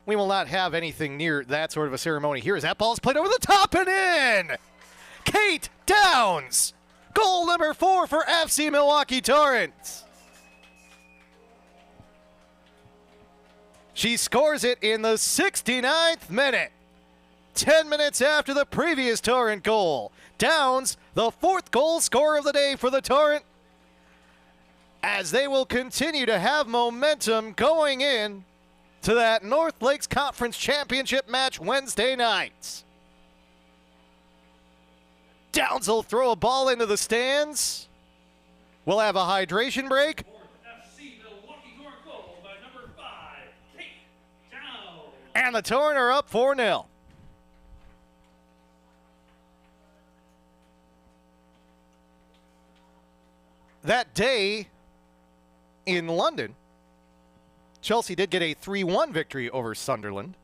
we will not have anything near that sort of a ceremony here as that ball's played over the top and in! Kate Downs! Goal number 4 for FC Milwaukee Torrent! She scores it in the 69th minute. 10 minutes after the previous Torrent goal. Downs, the 4th goal scorer of the day for the Torrent, as they will continue to have momentum going in to that North Lakes Conference Championship match Wednesday night. Downs will throw a ball into the stands. We'll have a hydration break. FC Milwaukee Torrent goal by number 5, Kate Downs. And the Torrent are up 4-0. That day in London, Chelsea did get a 3-1 victory over Sunderland.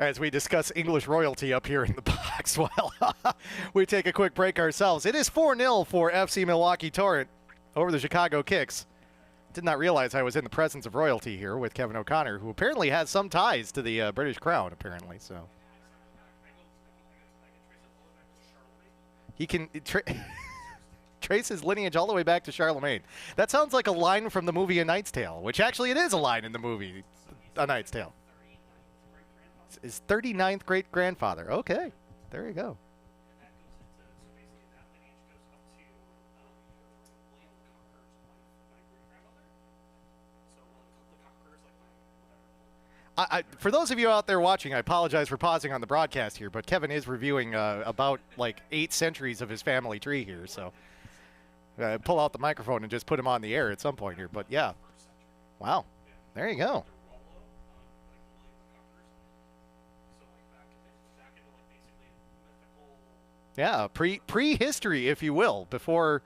As we discuss English royalty up here in the box while we take a quick break ourselves. It is 4-0 for FC Milwaukee Torrent over the Chicago Kics. Did not realize I was in the presence of royalty here with Kevin O'Connor, who apparently has some ties to the British Crown, apparently. So he can trace his lineage all the way back to Charlemagne. That sounds like a line from the movie A Knight's Tale, which actually it is a line in the movie A Knight's Tale. His 39th great-grandfather. Okay, there you go. For those of you out there watching, I apologize for pausing on the broadcast here, but Kevin is reviewing about like 8 centuries of his family tree here, so pull out the microphone and just put him on the air at some point here. But yeah, wow, there you go. Yeah, prehistory, if you will, before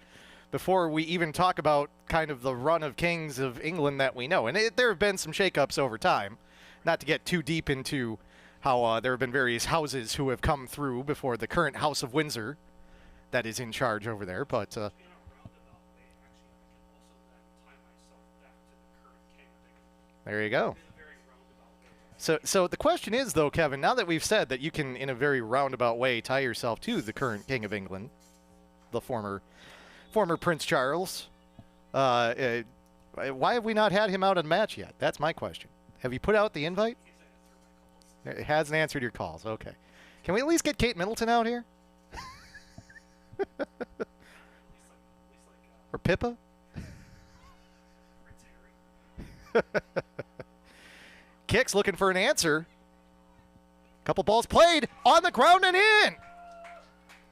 we even talk about kind of the run of kings of England that we know. And there have been some shakeups over time. Not to get too deep into how there have been various houses who have come through before the current House of Windsor that is in charge over there. But there you go. So the question is, though, Kevin, now that we've said that you can, in a very roundabout way, tie yourself to the current King of England, the former Prince Charles, why have we not had him out in a match yet? That's my question. Have you put out the invite? It hasn't answered your calls. Okay. Can we at least get Kate Middleton out here? Or Pippa? Kics looking for an answer. Couple balls played on the ground and in.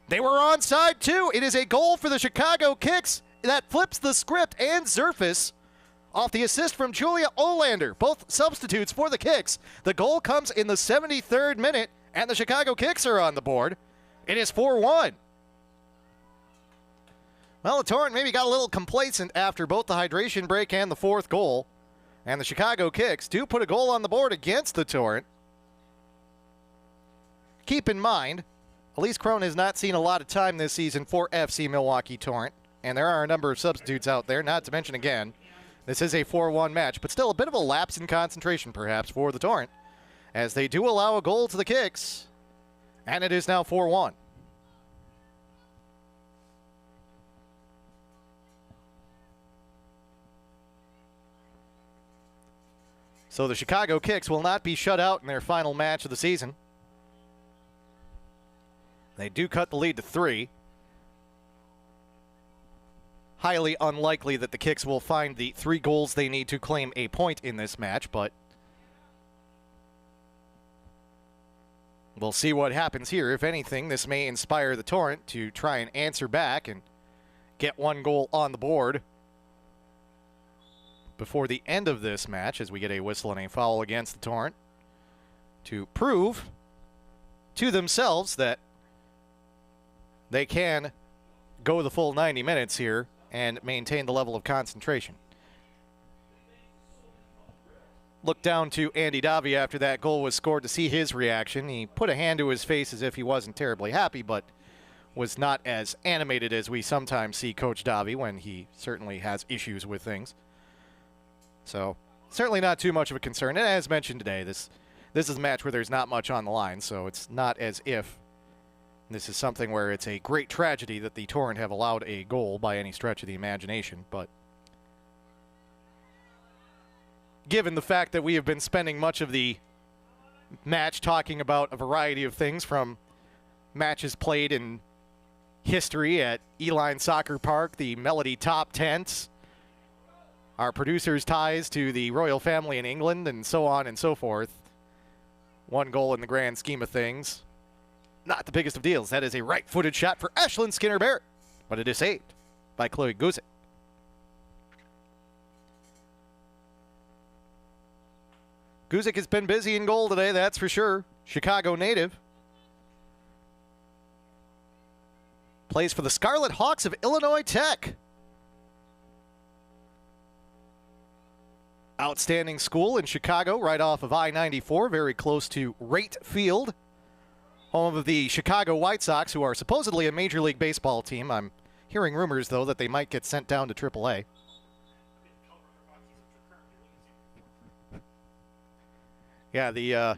They were onside too. It is a goal for the Chicago Kics that flips the script, and Zerfus off the assist from Julia Olander. Both substitutes for the Kics. The goal comes in the 73rd minute, and the Chicago Kics are on the board. It is 4-1. Well, the Torrent maybe got a little complacent after both the hydration break and the fourth goal. And the Chicago Kics do put a goal on the board against the Torrent. Keep in mind, Elise Crone has not seen a lot of time this season for FC Milwaukee Torrent. And there are a number of substitutes out there, not to mention again, this is a 4-1 match, but still a bit of a lapse in concentration perhaps for the Torrent, as they do allow a goal to the Kics, and it is now 4-1. So the Chicago Kics will not be shut out in their final match of the season. They do cut the lead to 3. Highly unlikely that the Kics will find the 3 goals they need to claim a point in this match, but we'll see what happens here. If anything, this may inspire the Torrent to try and answer back and get 1 goal on the board before the end of this match, as we get a whistle and a foul against the Torrent, to prove to themselves that they can go the full 90 minutes here and maintain the level of concentration. Looked down to Andy Davi after that goal was scored to see his reaction. He put a hand to his face as if he wasn't terribly happy, but was not as animated as we sometimes see Coach Davi when he certainly has issues with things. So certainly not too much of a concern. And as mentioned today, this is a match where there's not much on the line, so it's not as if this is something where it's a great tragedy that the Torrent have allowed a goal by any stretch of the imagination. But given the fact that we have been spending much of the match talking about a variety of things, from matches played in history at Eline Soccer Park, the Melody Top Tents, our producer's ties to the royal family in England, and so on and so forth. 1 goal in the grand scheme of things. Not the biggest of deals. That is a right-footed shot for Ashlyn Skinner-Barrett, but it is saved by Chloe Guzik. Guzik has been busy in goal today, that's for sure. Chicago native. Plays for the Scarlet Hawks of Illinois Tech. Outstanding school in Chicago, right off of I-94, very close to Rate Field, home of the Chicago White Sox, who are supposedly a Major League Baseball team. I'm hearing rumors, though, that they might get sent down to AAA. Yeah, the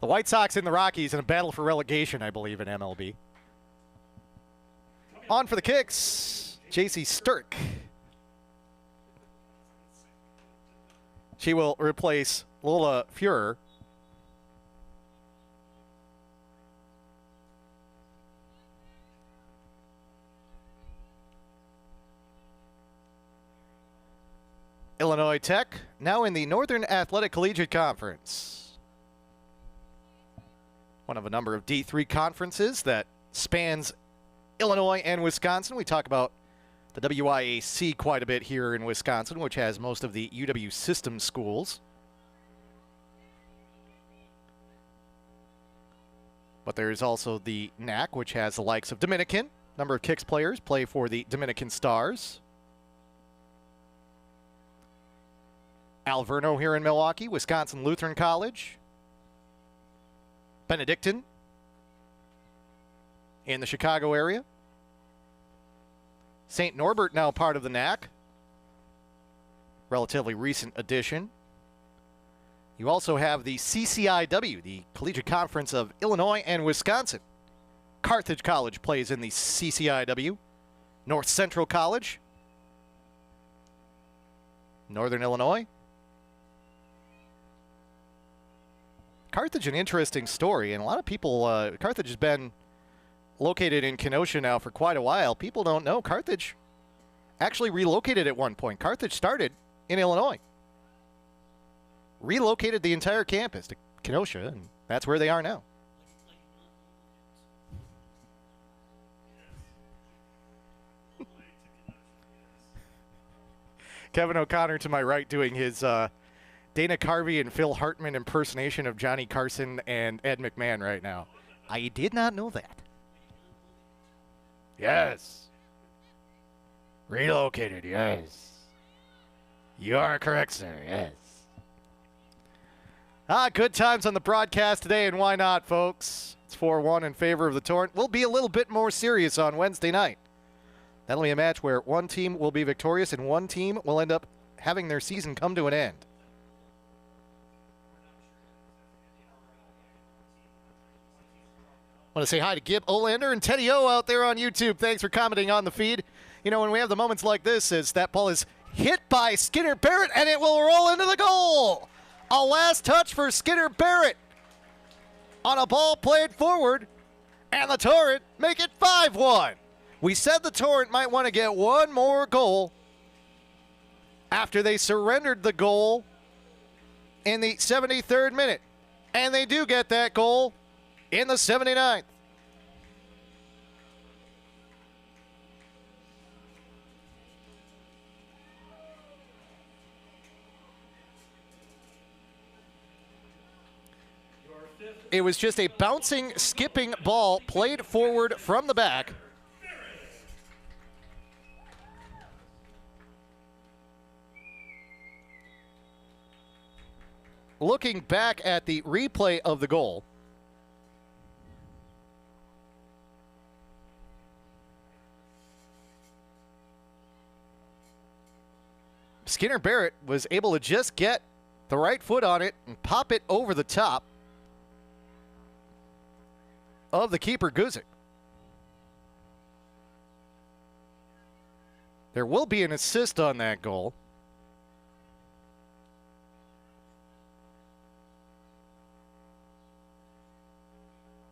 White Sox and the Rockies in a battle for relegation, I believe, in MLB. On for the Kics, J.C. Sturck. She will replace Lola Fuhrer. Illinois Tech, now in the Northern Athletic Collegiate Conference. One of a number of D3 conferences that spans Illinois and Wisconsin. We talk about the WIAC quite a bit here in Wisconsin, which has most of the UW system schools. But there's also the NAC, which has the likes of Dominican. Number of Kics players play for the Dominican Stars. Alverno here in Milwaukee, Wisconsin Lutheran College. Benedictine in the Chicago area. St. Norbert now part of the NAC. Relatively recent addition. You also have the CCIW, the Collegiate Conference of Illinois and Wisconsin. Carthage College plays in the CCIW. North Central College. Northern Illinois. Carthage, an interesting story, and a lot of people, Carthage has been located in Kenosha now for quite a while. People don't know Carthage actually relocated at one point. Carthage started in Illinois. Relocated the entire campus to Kenosha, and that's where they are now. Kevin O'Connor to my right doing his Dana Carvey and Phil Hartman impersonation of Johnny Carson and Ed McMahon right now. I did not know that. Yes. Relocated, yes. You are correct, sir, yes. Good times on the broadcast today, and why not, folks? It's 4-1 in favor of the Torrent. We'll be a little bit more serious on Wednesday night. That'll be a match where one team will be victorious and one team will end up having their season come to an end. I want to say hi to Gib Olander and Teddy O out there on YouTube. Thanks for commenting on the feed. You know, when we have the moments like this, as that ball is hit by Skinner Barrett, and it will roll into the goal. A last touch for Skinner Barrett on a ball played forward, and the Torrent make it 5-1. We said the Torrent might want to get one more goal after they surrendered the goal in the 73rd minute, and they do get that goal in the 79th. It was just a bouncing, skipping ball played forward from the back. Looking back at the replay of the goal, Skinner Barrett was able to just get the right foot on it and pop it over the top of the keeper, Guzik. There will be an assist on that goal.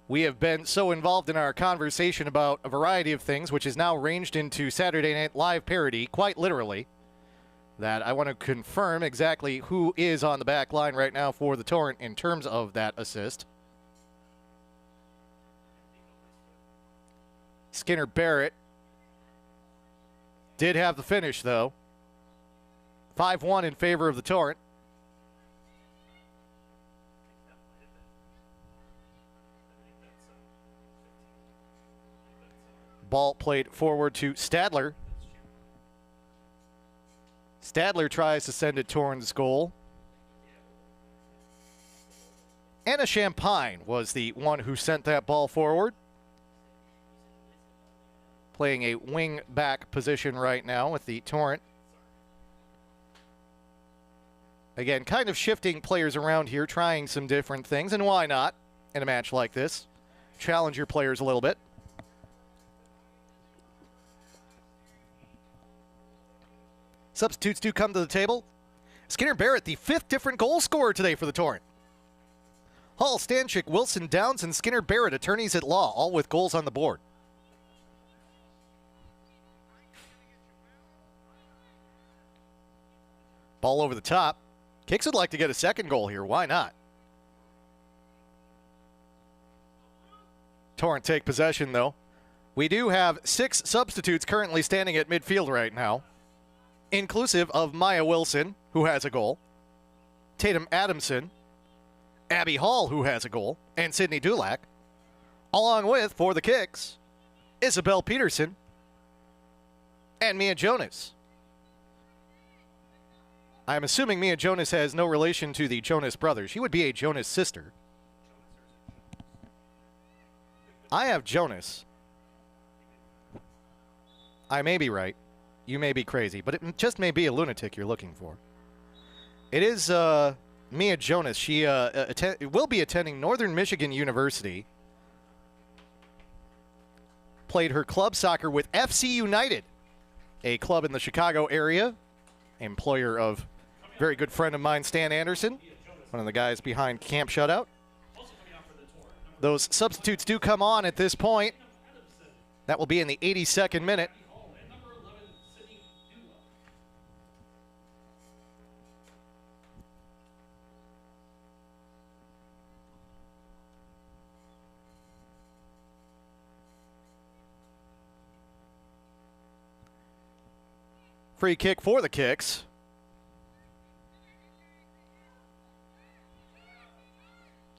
We have been so involved in our conversation about a variety of things, which is now ranged into Saturday Night Live parody, quite literally, that I want to confirm exactly who is on the back line right now for the Torrent in terms of that assist. Skinner Barrett did have the finish, though. 5-1 in favor of the Torrent. Ball played forward to Stadler. Stadler tries to send it towards goal. Anna Champagne was the one who sent that ball forward. Playing a wing back position right now with the Torrent. Again, kind of shifting players around here, trying some different things, and why not in a match like this? Challenge your players a little bit. Substitutes do come to the table. Skinner Barrett, the 5th different goal scorer today for the Torrent. Hall, Stanchik, Wilson, Downs, and Skinner Barrett, attorneys at law, all with goals on the board. Ball over the top. Kics would like to get a second goal here. Why not? Torrent take possession, though. We do have 6 substitutes currently standing at midfield right now, inclusive of Maya Wilson, who has a goal, Tatum Adamson, Abby Hall, who has a goal, and Sydney Dulac. along with, for the Kics, Isabel Peterson and Mia Jonas. I'm assuming Mia Jonas has no relation to the Jonas brothers. She would be a Jonas sister. I have Jonas. I may be right. You may be crazy, but it just may be a lunatic you're looking for. It is Mia Jonas. She will be attending Northern Michigan University. Played her club soccer with FC United, a club in the Chicago area, employer of a very good friend of mine, Stan Anderson, one of the guys behind Camp Shutout. Those substitutes do come on at this point. That will be in the 82nd minute. Free kick for the Kics.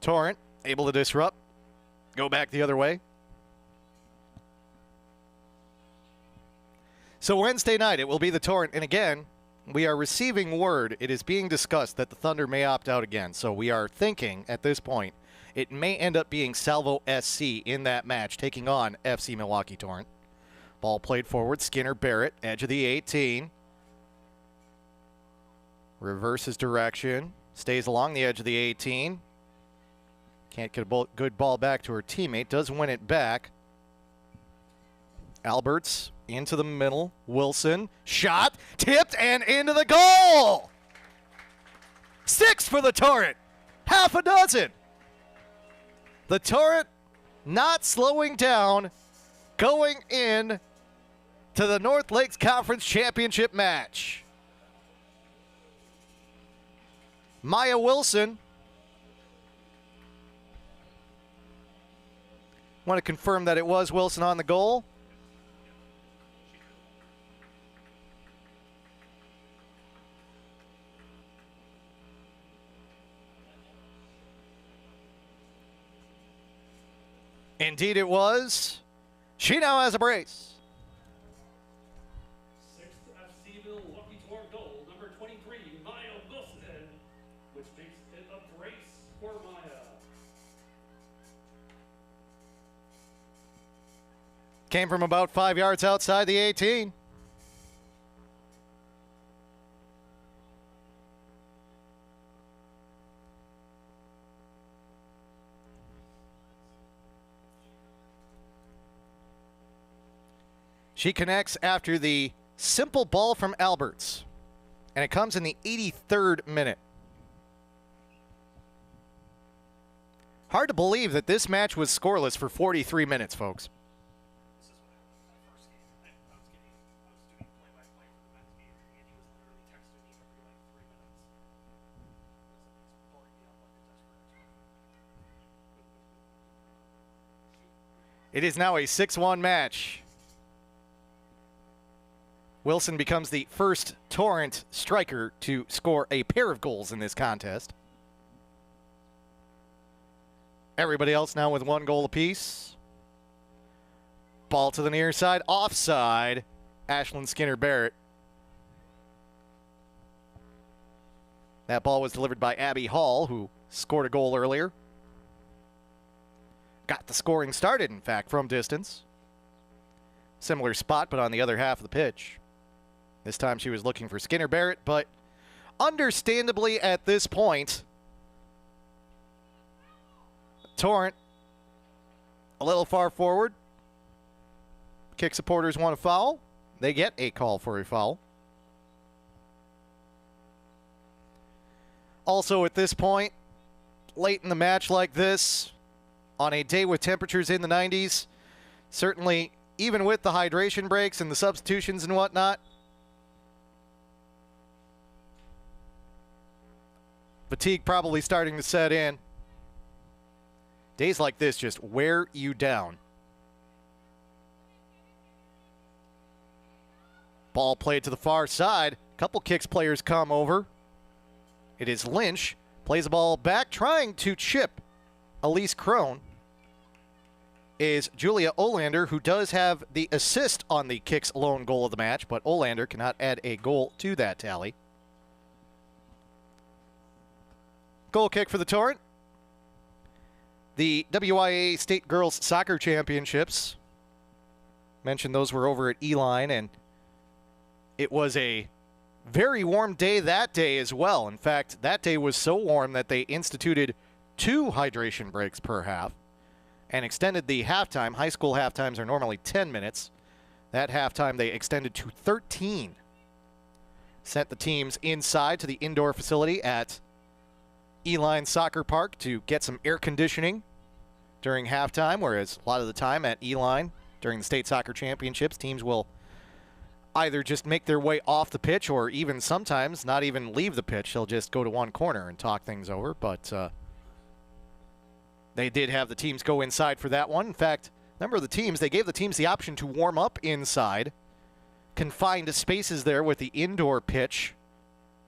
Torrent able to disrupt. Go back the other way. So Wednesday night, it will be the Torrent. And again, we are receiving word. It is being discussed that the Thunder may opt out again. So we are thinking at this point it may end up being Salvo SC in that match, taking on FC Milwaukee Torrent. Ball played forward. Skinner Barrett, edge of the 18. Reverses direction. Stays along the edge of the 18. Can't get a good ball back to her teammate. Does win it back. Alberts into the middle. Wilson. Shot. Tipped and into the goal. 6 for the Torrent. Half a dozen. The Torrent not slowing down. Going in to the North Lakes Conference Championship match. Maya Wilson. Want to confirm that it was Wilson on the goal. Indeed it was. She now has a brace. 6th FC Milwaukee Torrent goal, number 23, Maya Wilson, which makes it a brace for Maya. Came from about 5 yards outside the 18. She connects after the simple ball from Alberts, and it comes in the 83rd minute. Hard to believe that this match was scoreless for 43 minutes, folks. It is now a 6-1 match. Wilson becomes the first Torrent striker to score a pair of goals in this contest. Everybody else now with 1 goal apiece. Ball to the near side, offside. Ashlyn Skinner Barrett. That ball was delivered by Abby Hall, who scored a goal earlier. Got the scoring started, in fact, from distance. Similar spot, but on the other half of the pitch. This time she was looking for Skinner Barrett, but understandably at this point, Torrent a little far forward. Kick supporters want a foul. They get a call for a foul. Also at this point, late in the match like this, on a day with temperatures in the 90s, certainly even with the hydration breaks and the substitutions and whatnot, fatigue probably starting to set in. Days like this just wear you down. Ball played to the far side. Couple Kics players come over. It is Lynch. Plays the ball back, trying to chip Elise Crone. is Julia Olander, who does have the assist on the Kics lone goal of the match, but Olander cannot add a goal to that tally. Goal kick for the Torrent. The WIA State Girls Soccer Championships. Mentioned those were over at E-Line, and it was a very warm day that day as well. In fact, that day was so warm that they instituted 2 hydration breaks per half and extended the halftime. High school halftimes are normally 10 minutes. That halftime they extended to 13. Sent the teams inside to the indoor facility at E-Line Soccer Park to get some air conditioning during halftime, whereas a lot of the time at E-Line during the State Soccer Championships, teams will either just make their way off the pitch or even sometimes not even leave the pitch. They'll just go to one corner and talk things over, but they did have the teams go inside for that one. In fact, a number of the teams, they gave the teams the option to warm up inside, confined spaces there with the indoor pitch,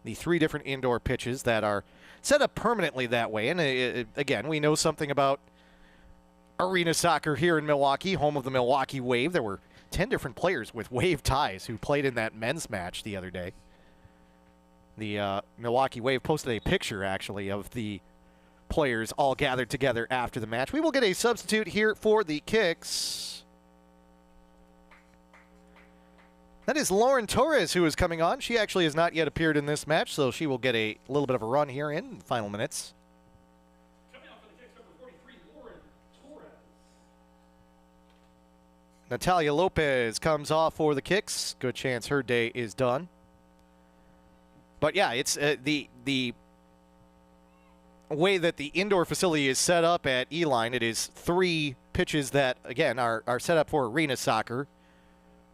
the 3 different indoor pitches that are set up permanently that way. And again, we know something about arena soccer here in Milwaukee, home of the Milwaukee Wave. There were 10 different players with Wave ties who played in that men's match the other day. The Milwaukee Wave posted a picture, actually, of the players all gathered together after the match. We will get a substitute here for the Kics. That is Lauren Torres, who is coming on. She actually has not yet appeared in this match, so she will get a little bit of a run here in the final minutes. Coming off for the Kics, number 43, Lauren Torres. Natalia Lopez comes off for the Kics. Good chance her day is done. But yeah, it's the way that the indoor facility is set up at E-Line. It is 3 pitches that, again, are set up for arena soccer,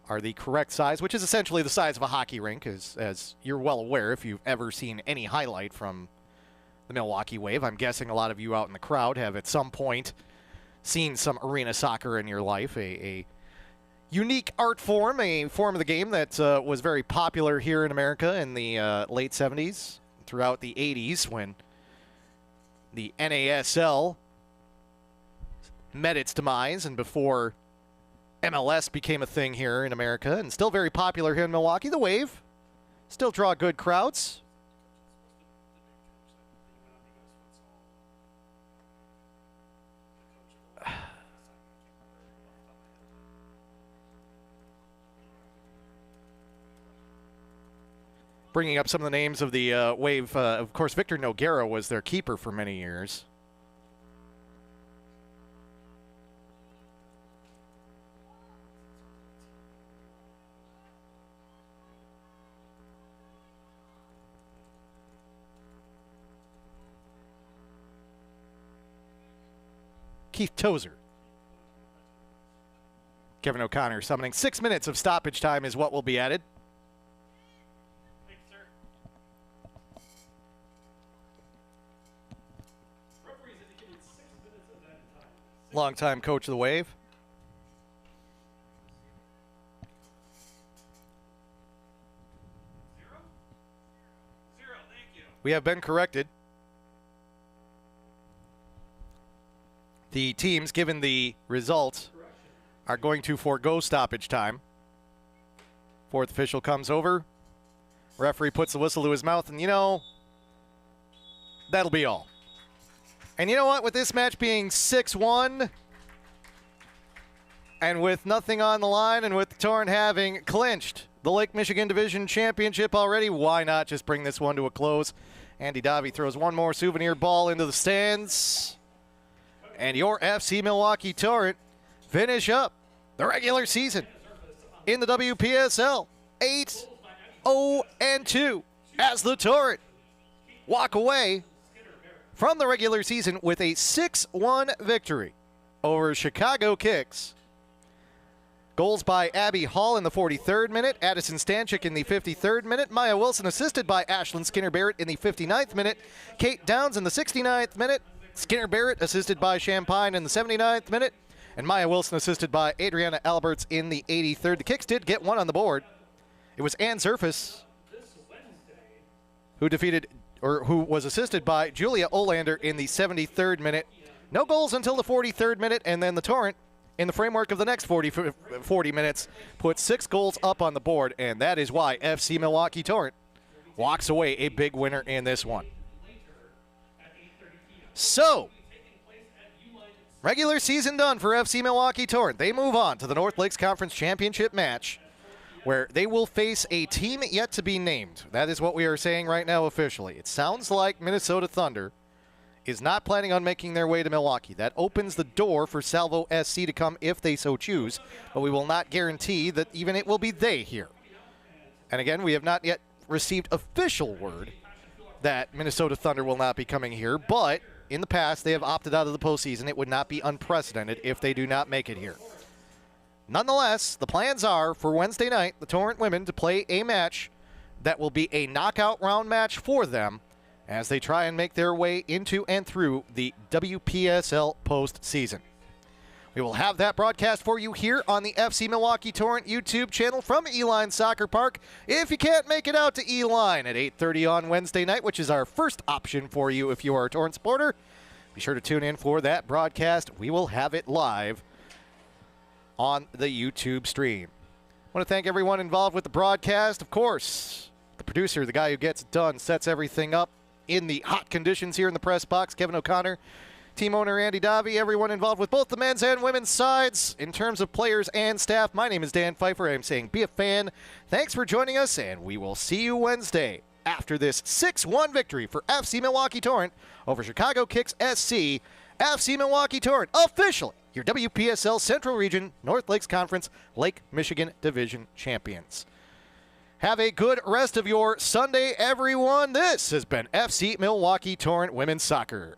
are the correct size, which is essentially the size of a hockey rink, as you're well aware if you've ever seen any highlight from the Milwaukee Wave. I'm guessing a lot of you out in the crowd have at some point seen some arena soccer in your life, a unique art form, a form of the game that was very popular here in America in the late 70s, throughout the 80s when the NASL met its demise and before MLS became a thing here in America, and still very popular here in Milwaukee. The Wave still draw good crowds. Bringing up some of the names of the Wave, of course, Victor Noguera was their keeper for many years. Keith Tozer. Kevin O'Connor summoning 6 minutes of stoppage time is what will be added. Thanks, sir. Referees indicated 6 minutes of that time. Longtime coach of the Wave. Zero, thank you. We have been corrected. The teams, given the result, are going to forego stoppage time. 4th official comes over. Referee puts the whistle to his mouth, and that'll be all. And you know what? With this match being 6-1, and with nothing on the line, and with the Torrent having clinched the Lake Michigan Division Championship already, why not just bring this one to a close? Andy Davi throws one more souvenir ball into the stands. And your FC Milwaukee Torrent finish up the regular season in the WPSL 8-0-2 as the Torrent walk away from the regular season with a 6-1 victory over Chicago Kics. Goals by Abby Hall in the 43rd minute, Addison Stanchik in the 53rd minute, Maya Wilson assisted by Ashlyn Skinner-Barrett in the 59th minute, Kate Downs in the 69th minute, Skinner-Barrett assisted by Champagne in the 79th minute, and Maya Wilson assisted by Adriana Alberts in the 83rd. The Kics did get one on the board. It was Ann Zerfus who was assisted by Julia Olander in the 73rd minute. No goals until the 43rd minute, and then the Torrent in the framework of the next 40 minutes, put 6 goals up on the board, and that is why FC Milwaukee Torrent walks away a big winner in this one. So, regular season done for FC Milwaukee Torrent. They move on to the North Lakes Conference Championship match, where they will face a team yet to be named. That is what we are saying right now officially. It sounds like Minnesota Thunder is not planning on making their way to Milwaukee. That opens the door for Salvo SC to come if they so choose, but we will not guarantee that even it will be they here. And again, we have not yet received official word that Minnesota Thunder will not be coming here, but in the past they have opted out of the postseason. It would not be unprecedented if they do not make it here. Nonetheless, the plans are for Wednesday night, the Torrent women to play a match that will be a knockout round match for them as they try and make their way into and through the WPSL postseason. We will have that broadcast for you here on the FC Milwaukee Torrent YouTube channel from Eline Soccer Park. If you can't make it out to Eline at 8:30 on Wednesday night, which is our first option for you if you are a Torrent supporter, be sure to tune in for that broadcast. We will have it live on the YouTube stream. I want to thank everyone involved with the broadcast. Of course, the producer, the guy who gets it done, sets everything up in the hot conditions here in the press box, Kevin O'Connor. Team owner Andy Davi, everyone involved with both the men's and women's sides in terms of players and staff. My name is Dan Pfeiffer. I'm saying be a fan. Thanks for joining us, and we will see you Wednesday after this 6-1 victory for FC Milwaukee Torrent over Chicago Kics SC. FC Milwaukee Torrent, officially your WPSL Central Region North Lakes Conference Lake Michigan Division champions. Have a good rest of your Sunday, everyone. This has been FC Milwaukee Torrent Women's Soccer.